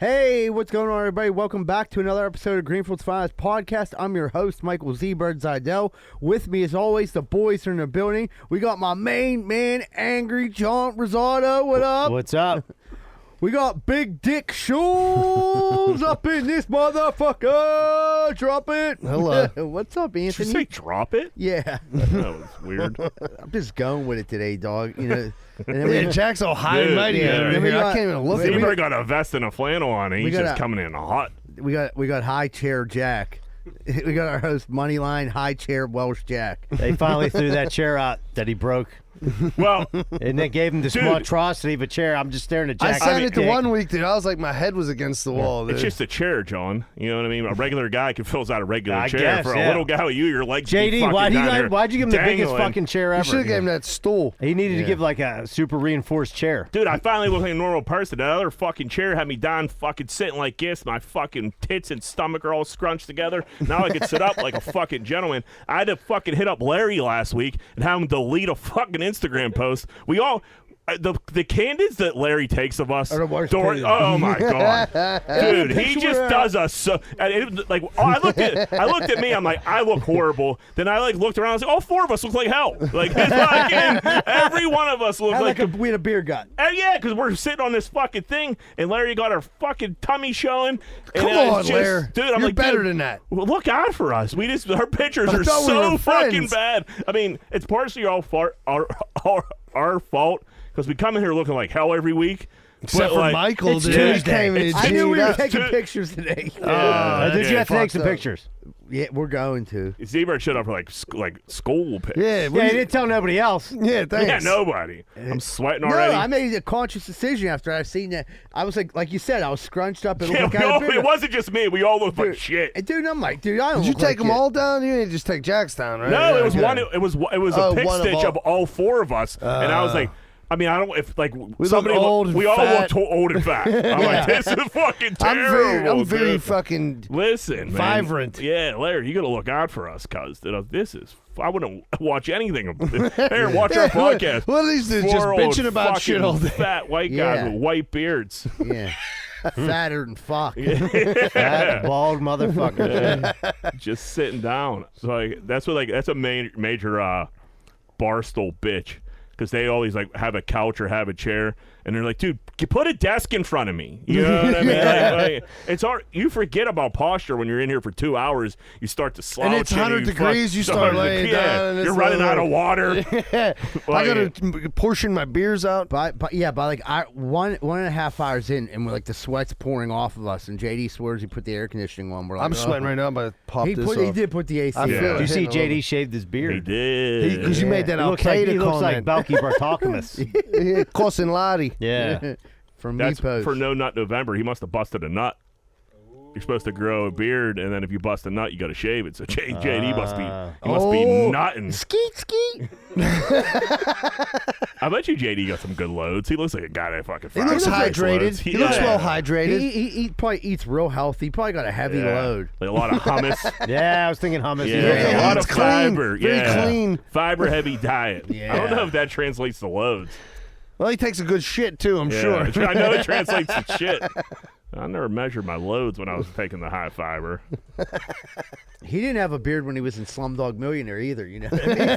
Hey, what's going on, everybody? Welcome back to another episode of Greenfield's Finest Podcast. I'm your host, Michael Z. Bird Zidell. With me, as always, the boys are in the building. We got my main man, Angry John Rosado. What up? What's up? We got Big Dick Schultz up in this motherfucker. Drop it. Hello. What's up, Anthony? Did you say drop it? Yeah. That was weird. I'm just going with it today, dog. You know. And then Yeah, Jack's all high and mighty yeah. over here. I can't even look at him. Zebra got a vest and a flannel on, and he's just coming in hot. We got High Chair Jack. We got our host, Moneyline High Chair Welsh Jack. They finally threw that chair out that he broke. Well, And they gave him this Dude. monstrosity of a chair. I'm just staring at I Jack. said it the one week, dude. I was like, my head was against the wall, dude. it's just a chair, John. You know what I mean? A regular guy can fill out a regular I chair. guess, For yeah. a little guy with you, your legs be JD, fucking why'd down you give him the biggest dangling. fucking chair You ever? should have gave him that stool. He needed to give like a super reinforced chair. Dude, I finally look like a normal person. That other fucking chair had me down fucking sitting like this. My fucking tits and stomach are all scrunched together. Now I can sit up like a fucking gentleman. I had to fucking hit up Larry last week and have him delete a fucking Instagram post. We all... The candidates that Larry takes of us, Are the worst oh my god, dude, he just does us so. I looked at me, I'm like, I look horrible. Then I looked around, I was like, all four of us look like hell. Like it's fucking, every one of us looks like we had a beer gut. yeah, because we're sitting on this fucking thing, and Larry got our fucking tummy showing. And Come on, just, Larry. dude, I'm You're like, better dude, than that. well, look out for us. Our pictures I are thought we so were fucking friends. bad. I mean, it's partially our fault because we come in here looking like hell every week. Except But, for like, Michael, it's dude. Tuesday. Came in I knew we G'd were up. taking pictures today. Did you have to take fucked some up. pictures? Yeah, we're going to. Zebra showed up for like school pics. Yeah, Yeah, he didn't tell nobody else. yeah, thanks. Yeah, nobody. I'm sweating No, already. I made a conscious decision after I seen that. I was like you said, I was scrunched up and Yeah, looking kind of it wasn't just me. We all looked like Dude, shit. And dude, I'm like, dude, I don't Did you look take like them it. all down? You didn't just take Jack's down, right? No, Yeah, it was okay. one. It was Oh, a pick one of stitch all. of all four of us, and I was like. I mean, I don't if like somebody. look old and we all fat. look old and fat. I'm like, this is fucking terrible. I'm very dude. fucking. Listen, man. vibrant. Yeah, Larry, you got to look out for us, cuz this is. I wouldn't watch anything. Here, watch our podcast. What are these dudes just Four old bitching about shit fucking all day? Fat white guys Yeah. with white beards. Yeah, fatter than fuck. That bald motherfucker. Just sitting down. So like that's a major barstool bitch. Because they always like have a couch or have a chair, and they're like, "Dude, you put a desk in front of me." You know what I mean? Like, it's hard. You forget about posture when you're in here for 2 hours. You start to slouch, And it's 100 degrees, you start laying down, and You're it's running like- out of water. Yeah. I got to portion my beers out. By like 1.5 hours in, and we're like the sweat's pouring off of us, and JD swears he put the air conditioning on. We're like, I'm sweating right now, but I popped He this off. he did put the AC. I on. feel Did you it. see Hitting a little JD shaved his beard? He did. Because you made that He looks like, Al-Qaeda he looks like comment. Balky Bartolomew's. Cousin Lottie. Yeah. From That's Meepos. for No Nut November. He must have busted a nut. You're supposed to grow a beard, and then if you bust a nut, you got to shave it. So JD must be nutting. Skeet skeet. I bet you JD got some good loads. He looks like a guy that fucking. He looks fires hydrated. loads. He looks well yeah. hydrated. He probably eats real healthy. He probably got a heavy Yeah. load. Like a lot of hummus. Yeah, I was thinking hummus. Yeah, Yeah, a lot it's of clean. fiber. Very yeah, clean. fiber-heavy diet. I don't know if that translates to loads. Well, he takes a good shit, too, I'm Yeah, sure. I know it translates to shit. I never measured my loads when I was taking the high fiber. He didn't have a beard when he was in Slumdog Millionaire either. You know what I mean?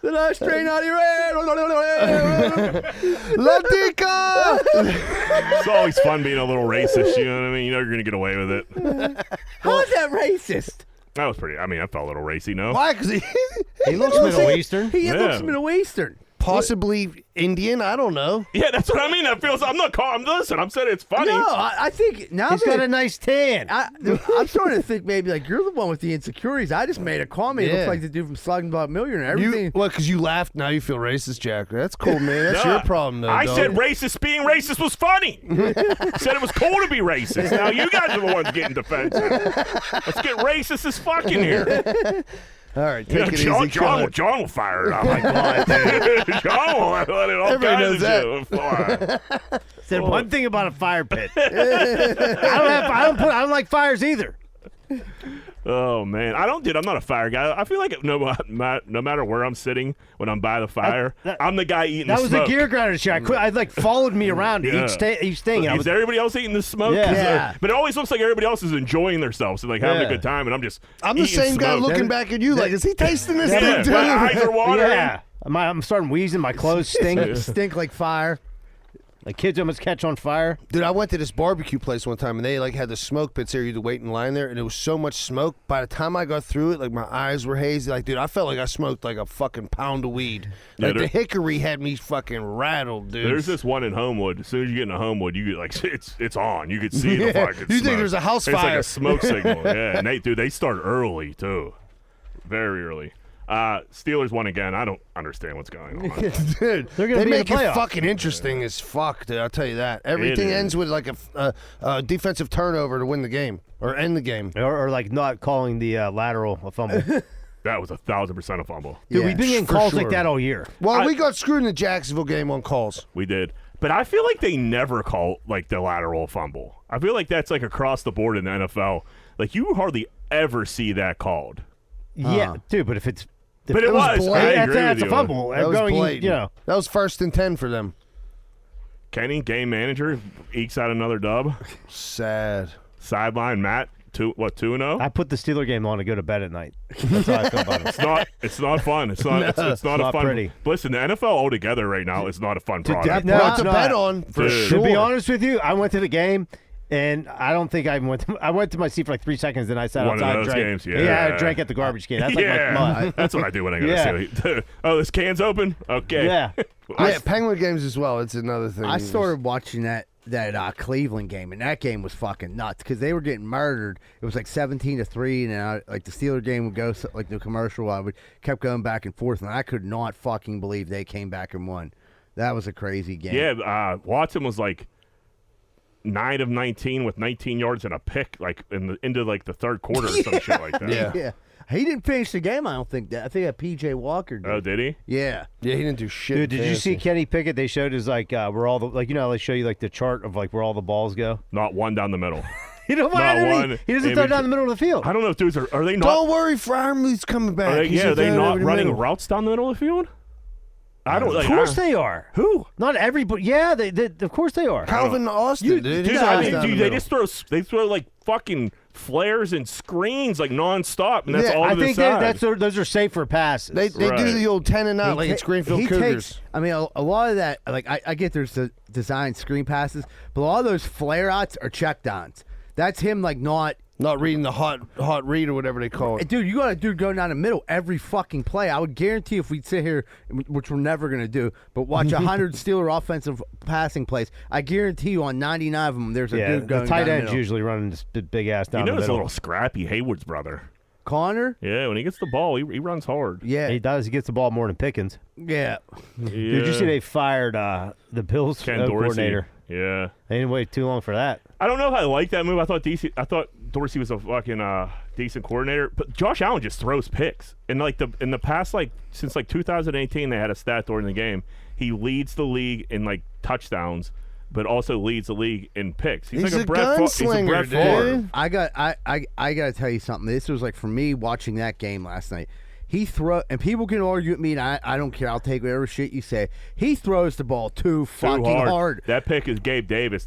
The last train out here. Latika! It's always fun being a little racist, you know what I mean? You know you're going to get away with it. How is that racist? That was pretty, I mean, I felt a little racy, no? Why? Because He looks Middle Eastern. He Yeah. looks Middle Eastern. possibly Indian. I don't know. Yeah, that's what I mean. That feels, I'm not calling, listen, I'm saying it's funny. No, I think now He's that got a nice tan. I'm starting to think maybe like you're the one with the insecurities. I just made a comment. It Yeah. looks like the dude from Slugdog Millionaire. You, Everything. what? Because you laughed. Now you feel racist, Jack. That's cool, man. That's No, your problem, though. I dog. said racist being racist was funny. Said it was cool to be racist. Now you guys are the ones getting defensive. Let's get racist as fuck in here. All right, You know, take it easy. John will fire it up. Like, John will let it all Everybody kinds knows of that. shit fly. Said one thing about a fire pit. I don't like fires either. Oh man, I'm not a fire guy. I feel like no matter where I'm sitting when I'm by the fire, I'm the guy eating. That the was smoke. a gear grinder shit. I like followed me around each thing. Is everybody else eating the smoke? Yeah. But it always looks like everybody else is enjoying themselves and like having a good time, and I'm the eating same guy smoke. looking back at you like, is he tasting this thing too? My eyes are watering. Yeah. I'm starting wheezing. My clothes stink. Stink like fire. The kids almost catch on fire. Dude, I went to this barbecue place one time, and they like had the smoke pits there. You had to wait in line there, and it was so much smoke. By the time I got through it, like my eyes were hazy. Like, dude, I felt like I smoked like a fucking pound of weed. Like the hickory had me fucking rattled, dude. There's this one in Homewood. As soon as you get into Homewood, you get like it's on. You can see the fucking. You smoke. think there's a house it's fire? It's like a smoke signal. Yeah, and they start early too, very early. Steelers won again. I don't understand what's going on. Dude, They're gonna they be in make the it playoffs. fucking interesting as fuck, dude. I'll tell you that. Everything ends with like a defensive turnover to win the game or end the game. Or like not calling the lateral a fumble. That was 1,000% a fumble. Dude, we've been getting calls like sure. that all year. Well, we got screwed in the Jacksonville game on calls. We did. But I feel like they never call like the lateral fumble. I feel like that's like across the board in the NFL. Like you hardly ever see that called. Yeah, dude, but if it's But it was. I agree that's with a you. fumble. That was Going, blatant. you know. That was 1st and 10 for them. Kenny, game manager, ekes out another dub. Sad. Sideline Matt, 2-0? I put the Steeler game on to go to bed at night. That's how I feel about it. It's not fun. It's not it's not a not fun. pretty. Listen, the NFL altogether right now is not a fun product. No, What it's to not. bet on for Dude. sure. To be honest with you, I went to the game, and I don't think I went. I went to my seat for like 3 seconds, then I sat One of outside and those drank. games, yeah. I drank at the garbage can. That's like Yeah, my mud. that's what I do when I go Yeah. to city. Oh, this can's open? Okay. Yeah. Yeah, Penguin games as well. It's another thing. I started watching that Cleveland game, and that game was fucking nuts because they were getting murdered. It was like 17-3, and like the Steeler game would go like the commercial. I would kept going back and forth, and I could not fucking believe they came back and won. That was a crazy game. Yeah, Watson was like 9 of 19 with 19 yards and a pick, like into like the third quarter or some shit like that. Yeah. He didn't finish the game. I don't think that. I think that PJ Walker did. Oh, did he? Yeah. Yeah, he didn't do shit. Dude, did you see fancy. Kenny Pickett? They showed his like where all the like you know how they show you like the chart of like where all the balls go. Not one down the middle. You know Not why? one. He doesn't throw Maybe- down the middle of the field. I don't know if dudes are they not? Don't worry, Fryermuth's coming back. Are they, He's yeah, are they there not over the running middle. routes down the middle of the field? I don't. Like, Of course they are. Who? Not everybody. Yeah, they of course they are. Calvin Austin, dude. He's Dude, I always mean, down the dude, they middle. just throw like fucking flares and screens like nonstop, and that's Yeah, all I to the think side. those are safer passes. They do Right. the old 10 and out like it's Greenfield he Cougars. takes. I mean, a lot of that. Like I get there's the design screen passes, but a lot of those flare outs are check downs. That's him like not. Not reading the hot read or whatever they call it. Dude, you got a dude going down the middle every fucking play. I would guarantee if we'd sit here, which we're never going to do, but watch 100 Steeler offensive passing plays, I guarantee you on 99 of them, there's a dude going the tight down the end's middle. usually running this big ass down you know, the it's a middle. little scrappy. Hayward's brother. Connor? Yeah, when he gets the ball, he runs hard. Yeah. He does. He gets the ball more than Pickens. Yeah. Did you see they fired the Bills Ken Dorsey? coordinator? Yeah. They didn't wait too long for that. I don't know if I like that move. I thought Dorsey was a fucking decent coordinator, but Josh Allen just throws picks. And like in the past, like since like 2018, they had a stat during the game. He leads the league in like touchdowns, but also leads the league in picks. He's like a a Brett gunslinger, Favre. dude. I got to tell you something. This was like for me watching that game last night. He and people can argue with me, and I don't care. I'll take whatever shit you say. He throws the ball too fucking hard. That pick is Gabe Davis.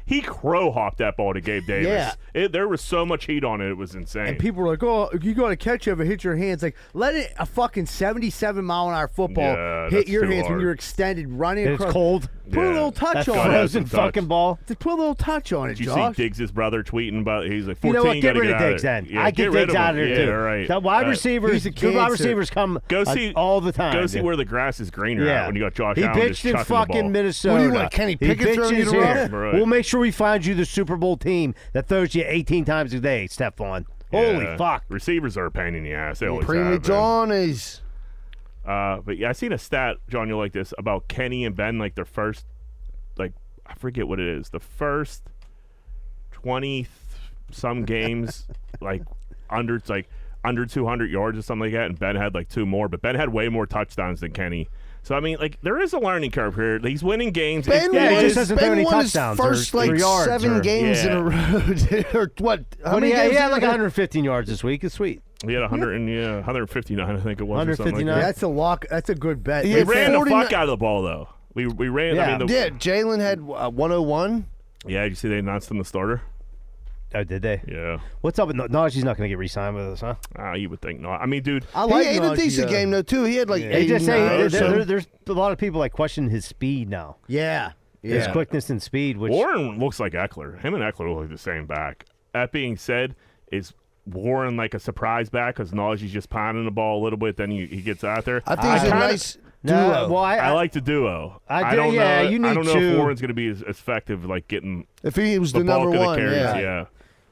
He crow hopped that ball to Gabe Davis. Yeah. There was so much heat on it. It was insane. And people were like, "Oh, you got to catch it if it hits your hands." Like, let it a fucking 77-mile-an-hour football Yeah, hit that's your too hands when hard. you're extended running And across. it's cold. Put a Yeah. little touch That's on got it. frozen some touch. fucking ball. Just put a little touch on it, Did you Josh. see Diggs' brother tweeting about? He's like, 14. You know what? Get gotta rid of out Diggs then. Yeah, I get get rid Diggs of out of him. there Yeah, too. right. The wide receivers, he's a good wide cancer. receivers come Go see all the time. Go see where the grass is greener at when you got Josh He Allen pitched just in chucking the ball. fucking Minnesota. What do you want, Kenny Pickett He throwing you pitches the rock? here. Right. We'll make sure we find you the Super Bowl team that throws you 18 times a day, Stephon. Holy Yeah. fuck. Receivers are a pain in the ass. They always Prima have been. Johnnies. But yeah, I seen a stat, John, you'll like this, about Kenny and Ben, like their first, like, I forget what it is, the first 20-some games, like under 200 yards or something like that, and Ben had like 2 more, but Ben had way more touchdowns than Kenny. So, I mean, like, there is a learning curve here. He's winning games. Ben he won, just doesn't throw any ben won his touchdowns first or like yards 7 or- games in a row. Or what? How many He games had in like a row? 115 yards this week. It's sweet. He had 159, I think it was. Or something like 159? that. That's a lock. That's a good bet. Yeah, We ran the 49 fuck out of the ball, though. We ran. Yeah. I mean, Yeah, Jalen had 101. Yeah, you see they announced him the starter? Oh, did they? Yeah. What's up with Najee's not going to get re-signed with us, huh? You would think not. I mean, dude. I like He had a Najee, decent though. game though too. He had like They just 89 say or something. there's a lot of people like question his speed now. Yeah. His Yeah. quickness and speed, which Warren looks like Eckler. Him and Eckler look like the same back. That being said, is Warren like a surprise back because Najee's just pounding the ball a little bit, then he gets out there? I think he's a kinda- nice no, duo. well, I like the duo. I don't do- yeah, know. you I need don't know if two. Warren's going to be as effective, like getting if he was the the bulk number of the one, carries. yeah.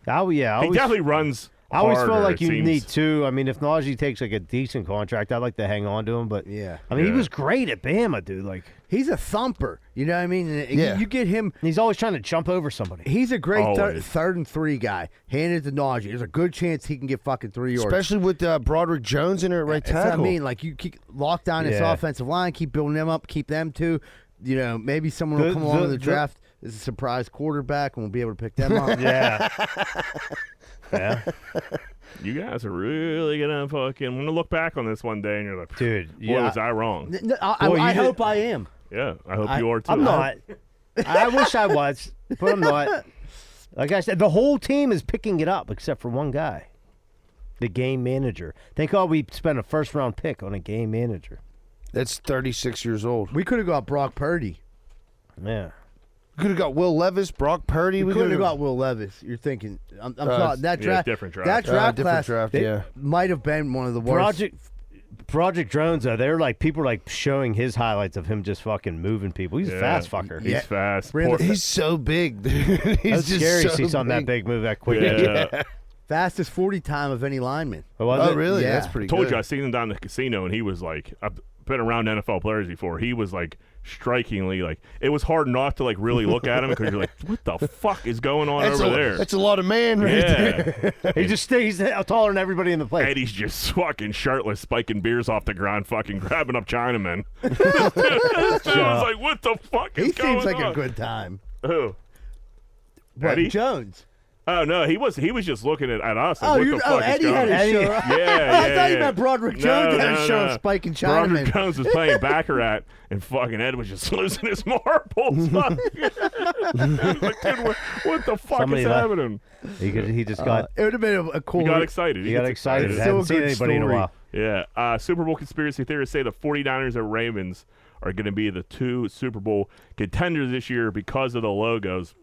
Yeah, I he always, definitely runs. I always harder, feel like it you seems. need two. I mean, if Najee takes like a decent contract, I'd like to hang on to him. But Yeah. I mean, he Yeah. was great at Bama, dude. Like He's a thumper. You know what I mean? And Yeah. You get him. he's always trying to jump over somebody. He's a great Always. 3rd and 3 guy. Hand it to Najee. There's a good chance he can get fucking 3 yards. Especially with Broderick Jones in there at right That's what tackle. I mean. Like you keep lock down this Yeah. offensive line, keep building them up, keep them too. You know, maybe someone will The- come along the- in the the- draft as a surprise quarterback, and we'll be able to pick them up. Yeah. Yeah. You guys are really gonna fucking. I'm gonna look back on this one day, and you're like, Dude, boy, yeah. was I wrong? I Well, you did- hope I am. Yeah, I hope you are too. I'm not. I wish I was, but I'm not. Like I said, the whole team is picking it up except for one guy, the game manager. Thank God we spent a 1st-round pick on a game manager. That's 36 years old. We could have got Brock Purdy. Yeah. We could have got Will Levis, Brock Purdy. We could have got Will Levis. You're thinking? I'm sorry, that yeah, draft. different draft. That draft different class draft, they yeah. might have been one of the worst. Project Drones, though, they're like people are like showing his highlights of him just fucking moving people. He's a Yeah, fast fucker. He's Yeah. fast. Brandon- Poor- He's so big, dude. He's That's just scary so to see something that big move that quick. yeah. Fastest 40 time of any lineman. What was Oh, it? really? Yeah. That's pretty Told good. you I seen him down in the casino, and he was like, I've been around NFL players before. He was like strikingly like it was hard not to like really look at him because you're like, what the fuck is going on That's over a, there? That's a lot of man right there. Yeah, He just stays taller than everybody in the place. and he's just fucking shirtless, spiking beers off the ground, fucking grabbing up Chinamen. This dude was like, what the fuck is He going seems like on? a good time. Who? What, Eddie? Jones. Oh no, he was just looking at us. Like, Oh, what the fuck Eddie is had going on? his show. Yeah, I thought you yeah. meant Broderick Jones had a show of spiking Broderick Chinamen. Jones was playing Baccarat, and fucking Ed was just losing his marbles. like, dude, what the fuck Somebody is left. happening? He just got It would have been a cool. He got excited. he got gets excited. It's Hadn't still a seen good anybody in a story. while. Yeah. Super Bowl conspiracy theorists say the 49ers and Ravens are going to be the 2 Super Bowl contenders this year because of the logos.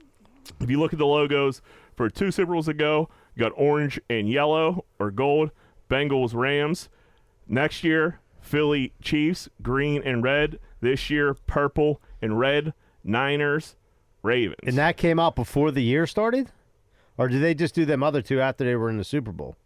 If you look at the logos for 2 Super Bowls ago, you got orange and yellow or gold, Bengals, Rams. Next year, Philly, Chiefs, green and red. This year, purple and red, Niners, Ravens. And that came out before the year started? Or did they just do them other two after they were in the Super Bowl?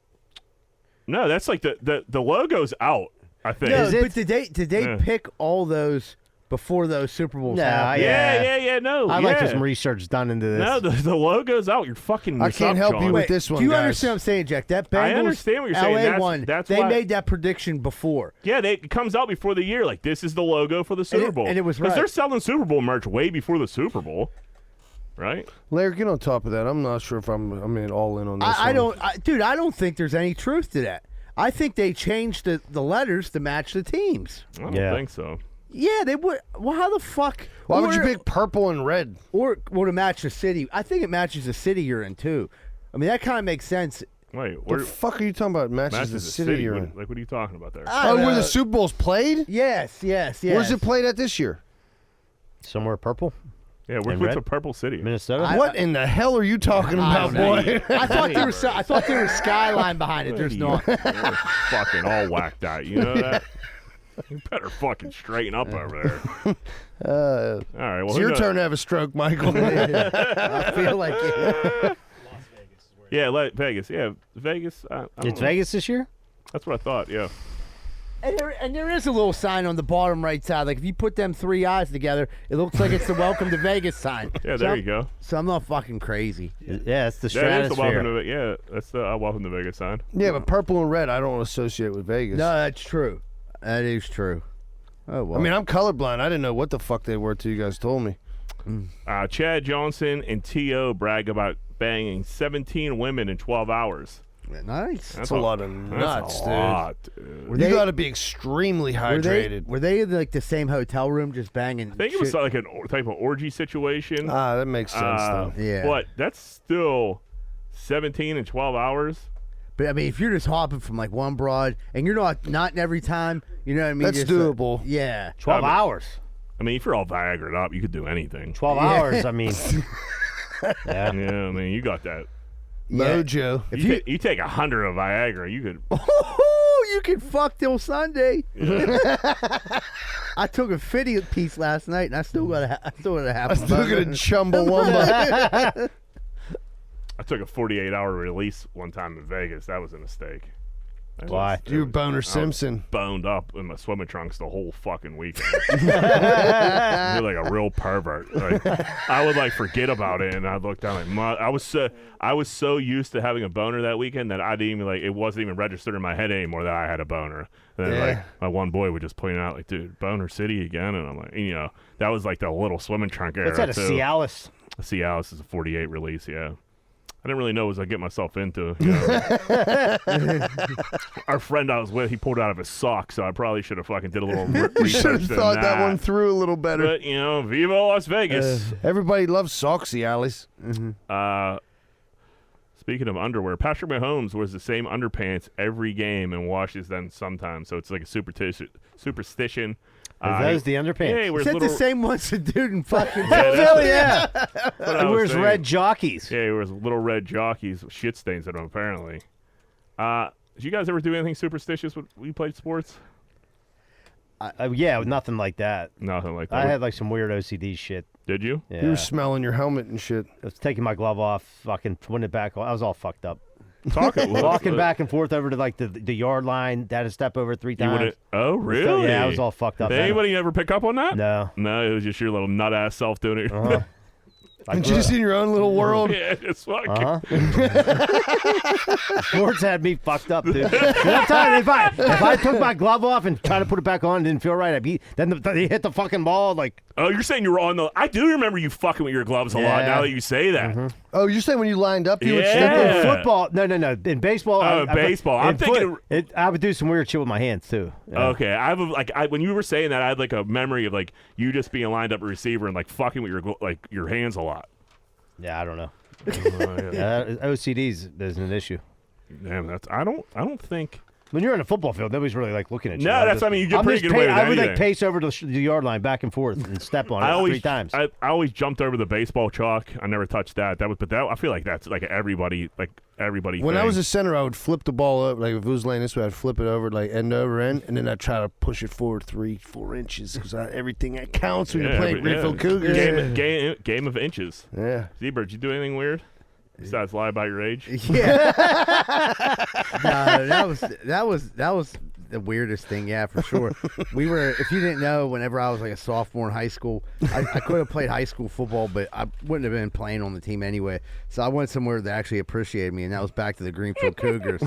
No, that's like the logo's out, I think. No, Is it? but did they Yeah. pick all those before those Super Bowls Nah, happened? Yeah, no. I'd like yeah. some research done into this. No, the logo's out. You're fucking I this can't up, help John. you with Wait, this one, do you guys. understand what I'm saying, Jack? That Bengals I understand what you're saying. LA That's- one, that's they why- made that prediction before. Yeah, it comes out before the year. Like, this is the logo for the Super Bowl. and it was Because right. they're selling Super Bowl merch way before the Super Bowl, right? Larry, get on top of that. I'm not sure if I'm all in on this I one. don't, I don't think there's any truth to that. I think they changed the letters to match the teams. I don't Yeah. think so. Yeah, they would. Well, how the fuck? Why would you or- pick purple and red? or to match the city? I think it matches the city you're in too. I mean, that kind of makes sense. Wait, What where the fuck are you talking about? Matches matches the the city you're in. What, like, what are you talking about there? I Oh, don't where know. the Super Bowl's played? Yes. Where's it played at this year? Somewhere purple? yeah, where's in red? the Purple City? Minnesota? What in the hell are you talking about, boy? I thought there was. I thought there was skyline behind it. There's not. You're fucking all whacked out. You know that? You better fucking straighten up over there. All right, well, It's who your knows? turn to have a stroke, Michael. I feel like it. Yeah, Vegas. Yeah, Vegas. I don't It's know. Vegas this year? That's what I thought. Yeah. And there is a little sign on the bottom right side. Like if you put them 3 eyes together, it looks like it's the "Welcome to Vegas" sign. Yeah, So there I'm- you go. So I'm not fucking crazy. Yeah, it's the That is the welcome stratosphere. to yeah. That's the welcome to Vegas sign. yeah, but purple and red I don't associate with Vegas. No, that's true. That is true. Oh well. I mean, I'm colorblind. I didn't know what the fuck they were till you guys told me. Chad Johnson and T.O. brag about banging 17 women in 12 hours. nice. That's a lot of nuts, That's a lot, dude. Were You they- got to be extremely hydrated. Were they in like the same hotel room, just banging? I think it was like a type of orgy situation. That makes sense, though. Yeah. But that's still 17 in 12 hours. But I mean, if you're just hopping from like one broad, and you're not every time, you know what I mean? That's Just, doable. yeah. 12 hours. I mean, if you're all Viagra'd up, you could do anything. 12 hours, I mean. Yeah, I mean, you got that. Mojo. If You take 100 of Viagra, you could. you can fuck till Sunday. I took a 50 piece last night, and I still got a half. I still got a Chumbawamba. I took a 48-hour release one time in Vegas. That was a mistake. Why? You Boner I was Simpson. boned up in my swimming trunks the whole fucking weekend. You're like a real pervert. Like, I would like forget about it, and I'd look down like I was so used to having a boner that weekend that I didn't even it wasn't even registered in my head anymore that I had a boner. And then like my one boy would just point out like, dude, Boner City again, and I'm like, that was like the little swimming trunk era. What's that, a too. Cialis? A Cialis is a 48 release, yeah. I didn't really know what I was get myself into. Our friend I was with, he pulled it out of his sock, so I probably should have fucking did a little You should research. have than thought that one through a little better. But, Viva Las Vegas. Everybody loves Soxy, Alice. Speaking of underwear, Patrick Mahomes wears the same underpants every game and washes them sometimes, so it's like a superstition. Are those the underpants? Yeah, he wears Is that little... the same ones the dude in fucking? Really? Yeah. what I He was wears saying. red jockeys. Yeah, he wears little red jockeys with shit stains in them, apparently. Did you guys ever do anything superstitious when you played sports? Yeah, nothing like that. Nothing like that. I had like some weird OCD shit. Did you? Yeah. You were smelling your helmet and shit. I was taking my glove off, fucking putting it back on. I was all fucked up. Walking Back and forth over to like the yard line. Had to step over 3 You times. wouldn't. Oh, really? Yeah, I was all fucked up. Did anybody ever pick up on that? No. No, it was just your little nut ass self doing it. Uh-huh. And just in your own little world. Yeah, it's fucking. Sports had me fucked up, dude. I'm telling you, if I took my glove off and tried to put it back on, and didn't feel right. Then they hit the fucking ball like. Oh, you're saying you were on the. I do remember you fucking with your gloves a lot. Yeah. Now that you say that. Oh, you're saying when you lined up, you would Yeah. step In in? football, no. In baseball, Baseball. I'm thinking. I would do some weird shit with my hands too. Yeah. Okay, I have when you were saying that, I had like a memory of like you just being lined up a receiver and like fucking with your hands a lot. Yeah, I don't know. Yeah. Yeah, OCDs isn't an issue. Damn, that's. I don't think. When you're in a football field, nobody's really like looking at you. No, that's. I mean, you get pretty good away with I would anything. like pace over to the yard line back and forth and step on it 3 times. I always jumped over the baseball chalk. I never touched that. I feel like that's like everybody. When I was a center, I would flip the ball up. Like if it was laying this way, I'd flip it over like end over end, and then I'd try to push it forward 3-4 inches because everything that counts when you're playing Greenfield Cougars. Game of inches. Yeah. Z-Bird, did you do anything weird besides lie about your age? Yeah. No, that was the weirdest thing. Yeah, for sure. We were. If you didn't know, whenever I was like a sophomore in high school, I could have played high school football, but I wouldn't have been playing on the team anyway. So I went somewhere that actually appreciated me, and that was back to the Greenfield Cougars.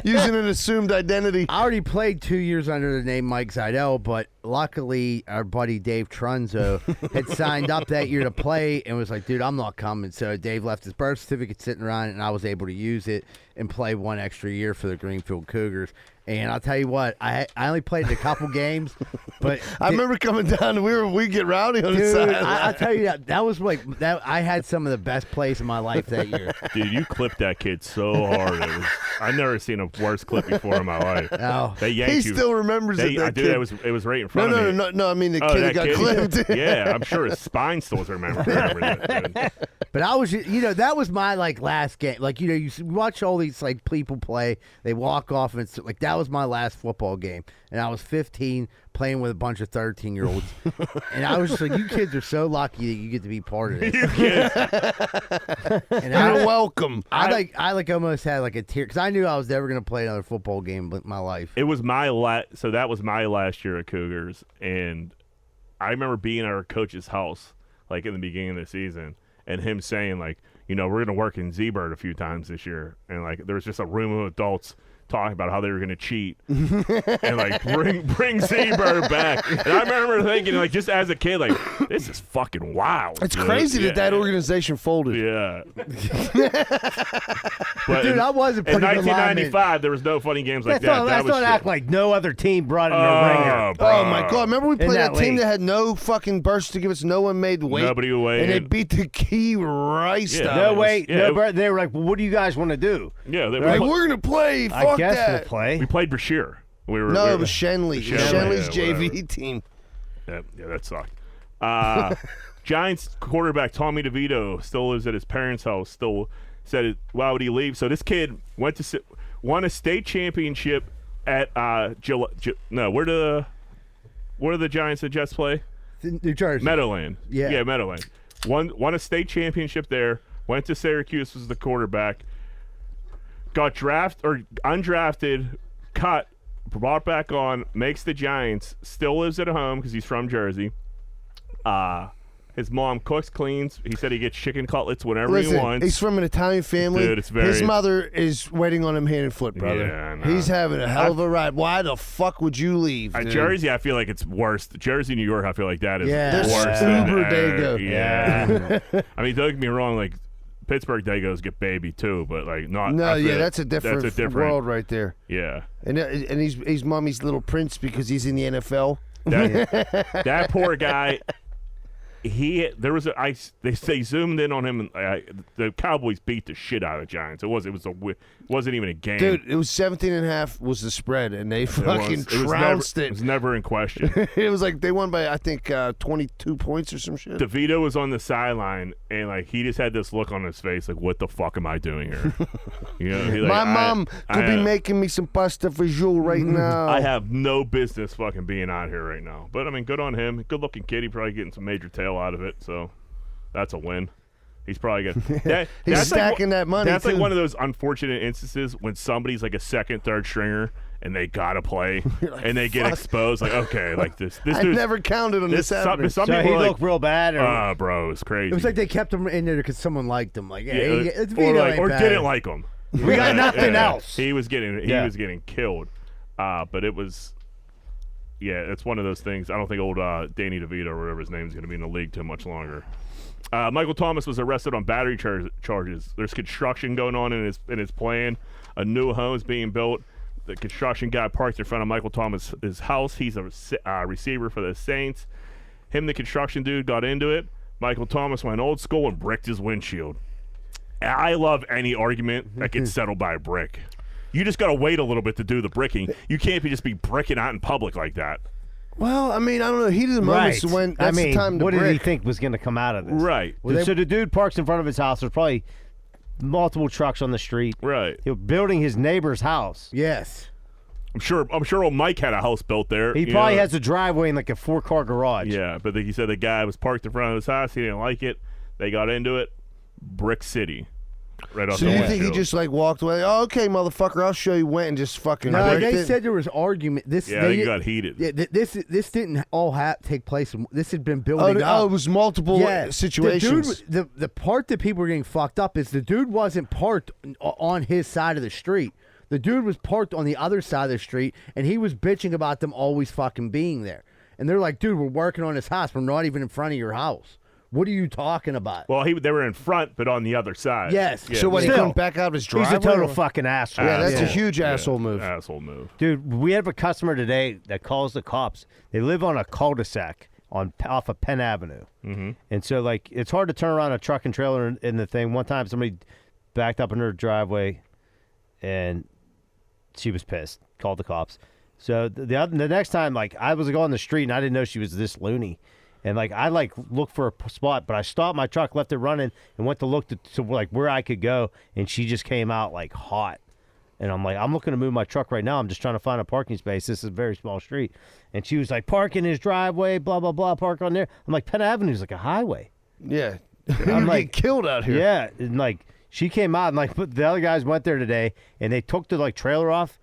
Using an assumed identity. I already played 2 years under the name Mike Zidell, but luckily our buddy Dave Trunzo had signed up that year to play and was like, dude, I'm not coming. So Dave left his birth certificate sitting around, and I was able to use it and play 1 extra year for the Greenfield Cougars. And I'll tell you what, I only played in a couple games, but I remember coming down and we get rowdy on the dude, side. I'll tell you that was like that. I had some of the best plays in my life that year. Dude, you clipped that kid so hard. I've never seen a worse clip before in my life. Oh, They yanked He you. still remembers it. That kid. It was right in front of me. No. I mean the Oh, kid that that got kid? clipped. Yeah, I'm sure his spine still remembers that. Dude. but I was, that was my like last game. Like you watch all these like people play, they walk off, and it's like that was my last football game, and I was 15 playing with a bunch of 13-year-olds, and I was just like, you kids are so lucky that you get to be part of this. You kids. And You're welcome. I almost had like a tear because I knew I was never gonna play another football game in my life. It was so that was my last year at Cougars, and I remember being at our coach's house like in the beginning of the season, and him saying like, we're gonna work in Z-Bird a few times this year, and like there was just a room of adults talking about how they were going to cheat and like bring Z-Bird back. And I remember thinking, like, just as a kid, like, this is fucking wild. It's crazy that organization folded. Yeah. But Dude, I was a pretty in good lineman. 1995, there was no funny games like that. Let's was not act shit. like no other team brought in a ringer. bro. Oh my God! Remember we played that that team league. that had no fucking burst to give us. No one made weight. Nobody weighed. And they beat the key Rice. Yeah. No, wait. yeah, No, they were like, well, what do you guys want to do? Yeah, they Like, were. we're gonna play. Fuck I guess that. we'll play. We played Bashir. No, it was Shenley. Shenley's yeah, JV whatever. team. Yeah, that sucked. Giants quarterback Tommy DeVito still lives at his parents' house. Still said, why would he leave? So this kid won a state championship at where do the Giants and Jets play? New Jersey. Meadowland. Yeah. Meadowland. Won a state championship there. Went to Syracuse, was the quarterback. Got undrafted, cut, brought back on, makes the Giants. Still lives at home because he's from Jersey. His mom cooks, cleans. He said he gets chicken cutlets whenever he wants. He's from an Italian family. Dude, it's very- His mother is waiting on him hand and foot, brother. Yeah, no. He's having a hell of a ride. Why the fuck would you leave? Dude? Jersey, I feel like it's worse. Jersey, New York, I feel like that is Yeah. They're worse. than uber Dago. Yeah. I mean, don't get me wrong. Like Pittsburgh Dagos get baby too, but like not. No, I feel yeah, that's a different world right there. Yeah. And he's mommy's little prince because he's in the NFL. That poor guy. They zoomed in on him. And the Cowboys beat the shit out of the Giants. It wasn't even a game. Dude, it was 17.5 was the spread, and they fucking trounced It it. was never in question. It was like they won by, I think, 22 points or some shit. DeVito was on the sideline, and like he just had this look on his face, like, "What the fuck am I doing here?" You know, My mom could be making me some pasta fajoule right now. I have no business fucking being out here right now. But I mean, good on him. Good looking kid. He probably getting some major tail out of it, so that's a win. He's probably good. He's stacking that money. That's too. like one of those unfortunate instances when somebody's like a second, third stringer and they gotta play like, and they get fuck. exposed. Like, okay, like this I dude's never counted on this happening. some So people he are like, looked real bad. Or, bro, it's crazy. It was like they kept him in there because someone liked him. Like, Yeah, hey, it's Vito ain't or bad. didn't like him. we got nothing else. He was getting killed. But it was. Yeah, it's one of those things. I don't think old Danny DeVito or whatever his name is going to be in the league too much longer. Michael Thomas was arrested on battery charges. There's construction going on in his plan. A new home is being built. The construction guy parked in front of Michael Thomas's house. He's a receiver for the Saints. The construction dude, got into it. Michael Thomas went old school and bricked his windshield. I love any argument that gets settled by a brick. You just got to wait a little bit to do the bricking. You can't just be bricking out in public like that. Well, I mean, I don't know. Heat of the moments when that's the time to what brick. did he think was going to come out of this? Right. So the dude parks in front of his house. There's probably multiple trucks on the street. Right. He was building his neighbor's house. Yes. I'm sure old Mike had a house built there. He probably has a driveway in like a 4-car garage. Yeah, but he said the guy was parked in front of his house. He didn't like it. They got into it. Brick City. Right off So the you windshield. think he just like walked away? Oh, okay, motherfucker, I'll show you. Went and just fucking. No, bricked they it? said there was argument. he got heated. Yeah, this didn't all take place. This had been Oh, building up. it was multiple situations. The dude, the part that people were getting fucked up is the dude wasn't parked on his side of the street. The dude was parked on the other side of the street, and he was bitching about them always fucking being there. And they're like, dude, we're working on his house. We're not even in front of your house. What are you talking about? Well, they were in front, but on the other side. Yes. Yeah, So when he Still, couldn't back out his driveway? He's a total fucking asshole. Yeah, that's a Asshole. huge asshole move. Asshole move. Dude, we have a customer today that calls the cops. They live on a cul-de-sac off of Penn Avenue. Mm-hmm. And so, like, it's hard to turn around a truck and trailer in the thing. One time, somebody backed up in her driveway, and she was pissed. Called the cops. So the next time, like, I was going on the street, and I didn't know she was this loony. And, like, I, like, looked for a spot, but I stopped my truck, left it running, and went to look to like, where I could go, and she just came out, like, hot. And I'm like, I'm looking to move my truck right now. I'm just trying to find a parking space. This is a very small street. And she was like, park in his driveway, blah, blah, blah, park on there. I'm like, Penn Avenue's like a highway. Yeah. I'm You're like, getting killed out here. Yeah. And, like, she came out, and, like, the other guys went there today, and they took the, like, trailer off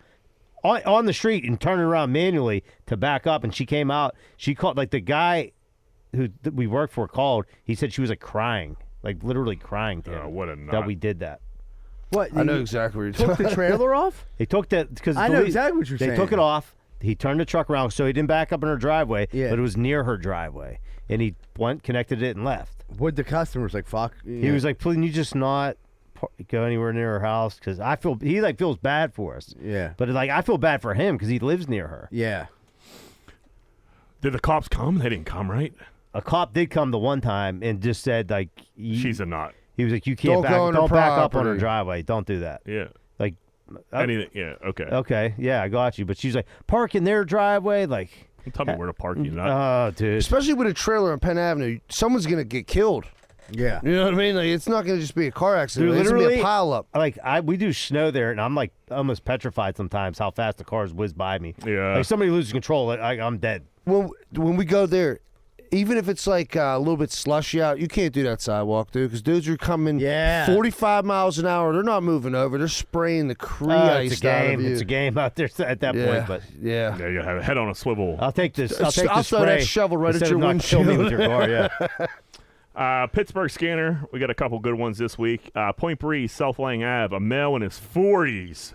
on the street and turned it around manually to back up. And she came out. She called, like, the guy who we worked for called. He said she was, like, crying, like, literally crying to him What a nut. that we did that. What? I know exactly what you're Took talking the trailer off? He took that because I know exactly what you're they saying. took it off. He turned the truck around so he didn't back up in her driveway, Yeah. but it was near her driveway, and he went, connected it, and left. Would the customers like fuck? He was like, "Please, you just not go anywhere near her house because I feel he like feels bad for us." Yeah. But like I feel bad for him because he lives near her. Yeah. Did the cops come? They didn't come, right? A cop did come the one time and just said like, She's a nut. He was like, "You can't Don't back up on her property. driveway. Don't do that." Yeah. Like, Anything. Yeah. Okay. okay, yeah, I got you. But she's like, park in their driveway, like, Tell me where to park, you nut. oh, dude. Especially with a trailer on Penn Avenue, someone's gonna get killed. Yeah. You know what I mean? Like it's not gonna just be a car accident. Dude, It's gonna be literally- a pile up. Like we do snow there, and I'm like almost petrified sometimes how fast the cars whiz by me. Yeah. Like somebody loses control, I'm dead. When we go there, even if it's like a little bit slushy out, you can't do that sidewalk, dude, because dudes are coming 45 miles an hour. They're not moving over. They're spraying the It's ice a out of game. you. It's a game out there at that yeah. point. But yeah. Yeah, you have a head on a swivel. I'll take this. I'll take I'll this throw spray that shovel right at instead your of not kill me with windshield. your car. Yeah. Pittsburgh scanner. We got a couple good ones this week. Point Breeze, South Lang Ave. A male in his 40s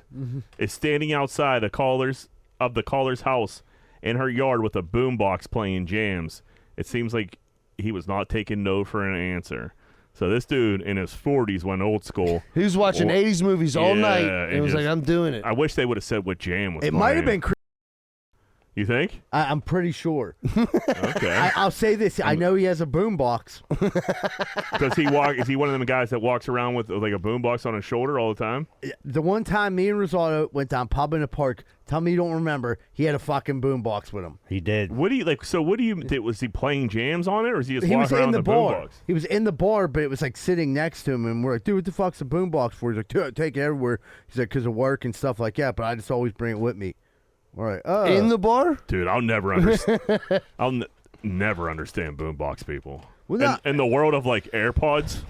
is standing outside the caller's house in her yard with a boombox playing jams. It seems like he was not taking no for an answer. So this dude in his 40s went old school. He was watching 80s movies all night. and And was just- like, I'm doing it. I wish they would have said what jam was It playing. might have been. You think? I'm pretty sure. Okay. I'll say this. I know he has a boombox. Does he walk? Is he one of them guys that walks around with like a boombox on his shoulder all the time? The one time me and Rosaldo went down pub in the park, tell me you don't remember, he had a fucking boombox with him. He did. What do you like? So what do you? Was he playing jams on it, or was he just He was walking around in the with a bar. boombox? He was in the bar, but it was like sitting next to him, and we're like, dude, what the fuck's a boombox for? He's like, dude, I take it everywhere. He's like, because of work and stuff like that, but I just always bring it with me. All right. In the bar? Dude, I'll never understand. Never understand boombox people. Well, In the world of like AirPods,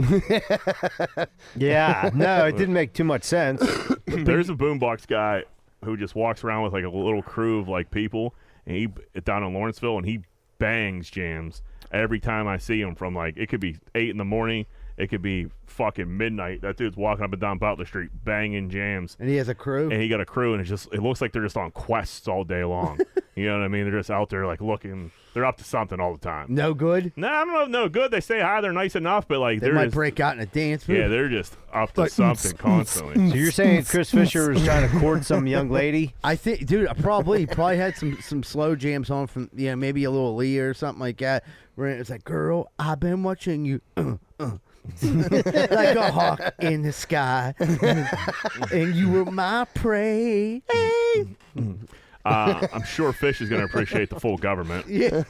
Yeah. No, it didn't make too much sense. there's a boombox guy who just walks around with like a little crew of like people, and he down in Lawrenceville, and he bangs jams every time I see him. From like it could be 8 in the morning, it could be fucking midnight. That dude's walking up and down Butler Street banging jams. and he has a crew. And he got a crew, and it looks like they're just on quests all day long. You know what I mean? They're just out there like looking. They're up to something all the time. No good. No, I don't know. No good. They say hi. They're nice enough, but like They they're might just, break out in a dance move. yeah, they're just up to Like, something constantly. So you're saying Chris Fisher was trying to court some young lady? I think, dude, he probably had some slow jams on from, maybe a little Lee or something like that. Where it's like, girl, I've been watching you. Like a hawk in the sky, and you were my prey. Hey. I'm sure Fish is going to appreciate the full government. Yeah,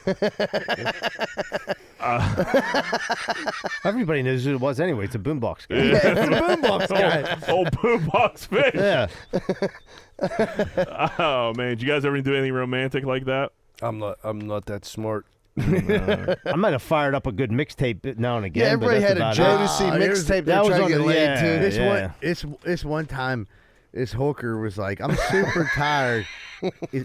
Everybody knows who it was anyway. It's a boombox guy. yeah, it's a boombox guy. Old boombox Fish. Yeah. Oh man, did you guys ever do anything romantic like that? I'm not that smart. I might have fired up a good mixtape now and again. Yeah, everybody but had a that's about it. Jodeci there's- mixtape. that They was tried to on get the- laid yeah. too. This one time, this hooker was like, "I'm super tired.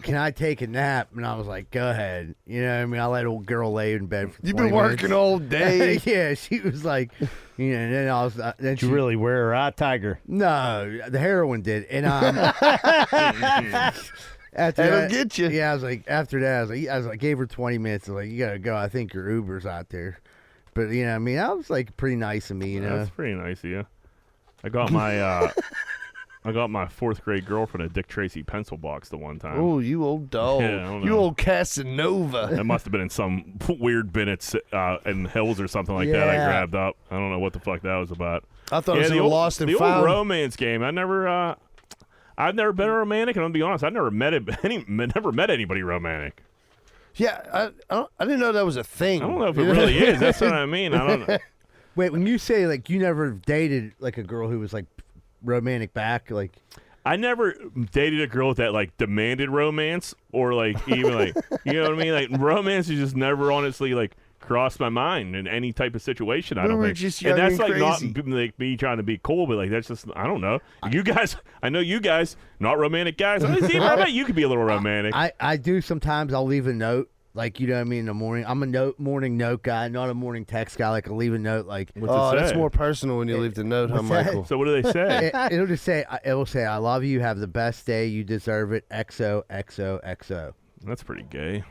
Can I take a nap?" And I was like, "Go ahead." You know what I mean? I let old girl lay in bed for You've 20 been working minutes. all day. Yeah, she was like, and then I was, then Did she you really wear her out, Tiger? no, the heroin did, and after That'll that, get you. Yeah, I was like, after that, I was like, gave her 20 minutes. I was like, you gotta go. I think your Uber's out there. But you know, what I mean, that was like pretty nice of me, you know. That's pretty nice of you. I got my fourth grade girlfriend a Dick Tracy pencil box the one time. Oh, you old dog. Yeah, I don't you know. old Casanova. It must have been in some weird bin in Hills or something like that. I Yeah. grabbed up. I don't know what the fuck that was about. I thought it was the a old, lost and the found. old romance game. I've never been a romantic, and I'm gonna be honest, I've never met anybody romantic. Yeah, I didn't know that was a thing. I don't know if it really is. That's what I mean. I don't know. Wait, when you say like you never dated like a girl who was like romantic back, like I never dated a girl that like demanded romance or like even like you know what I mean. Like romance is just never honestly like crossed my mind in any type of situation. I We don't were think. just And young that's and like not crazy. like me trying to be cool, but like that's just I don't know. You guys, I know you guys, not romantic guys. I bet you could be a little romantic. I do sometimes. I'll leave a note Like, you know what I mean, in the morning. I'm a morning note guy, not a morning text guy. Like, I'll leave a note like, What's Oh, it that's say? more personal when you leave the note, huh, what's that? Michael? So what do they say? it'll just say, I love you, have the best day, you deserve it, XOXOXO. That's pretty gay.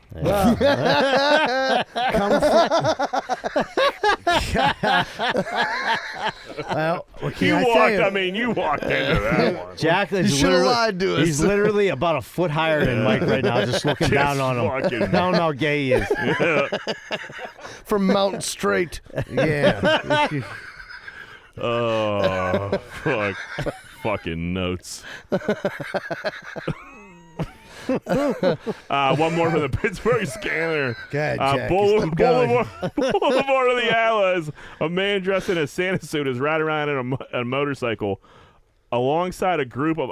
Well, what can You I walked. say? I mean, you walked into that one. Jacqueline's You should've literally- lied to us. He's literally about a foot higher than Mike right now, just looking down on him. fucking- Down how gay he is. From Mountain Straight. Yeah. Oh, fuck. Fucking notes. One more from the Pittsburgh Scanner. Go ahead, Jack. Just keep Boulevard of the Allies. A man dressed in a Santa suit is riding around in a motorcycle alongside a group of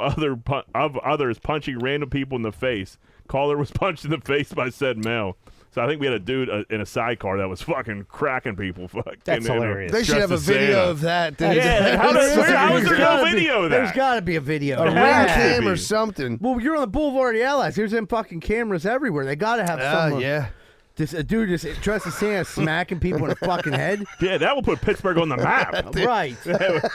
others punching random people in the face. Caller was punched in the face by said male. So I think we had a dude in a sidecar that was fucking cracking people. That's hilarious. They should have a video of that. Dude. Yeah, how is there no video of that? There's got to be a video. A of ring that. cam be. or something. Well, you're on the Boulevard of the Allies. There's them fucking cameras everywhere. They got to have some. Yeah. A dude just dressed as Santa smacking people in the fucking head. Yeah, that will put Pittsburgh on the map. Right.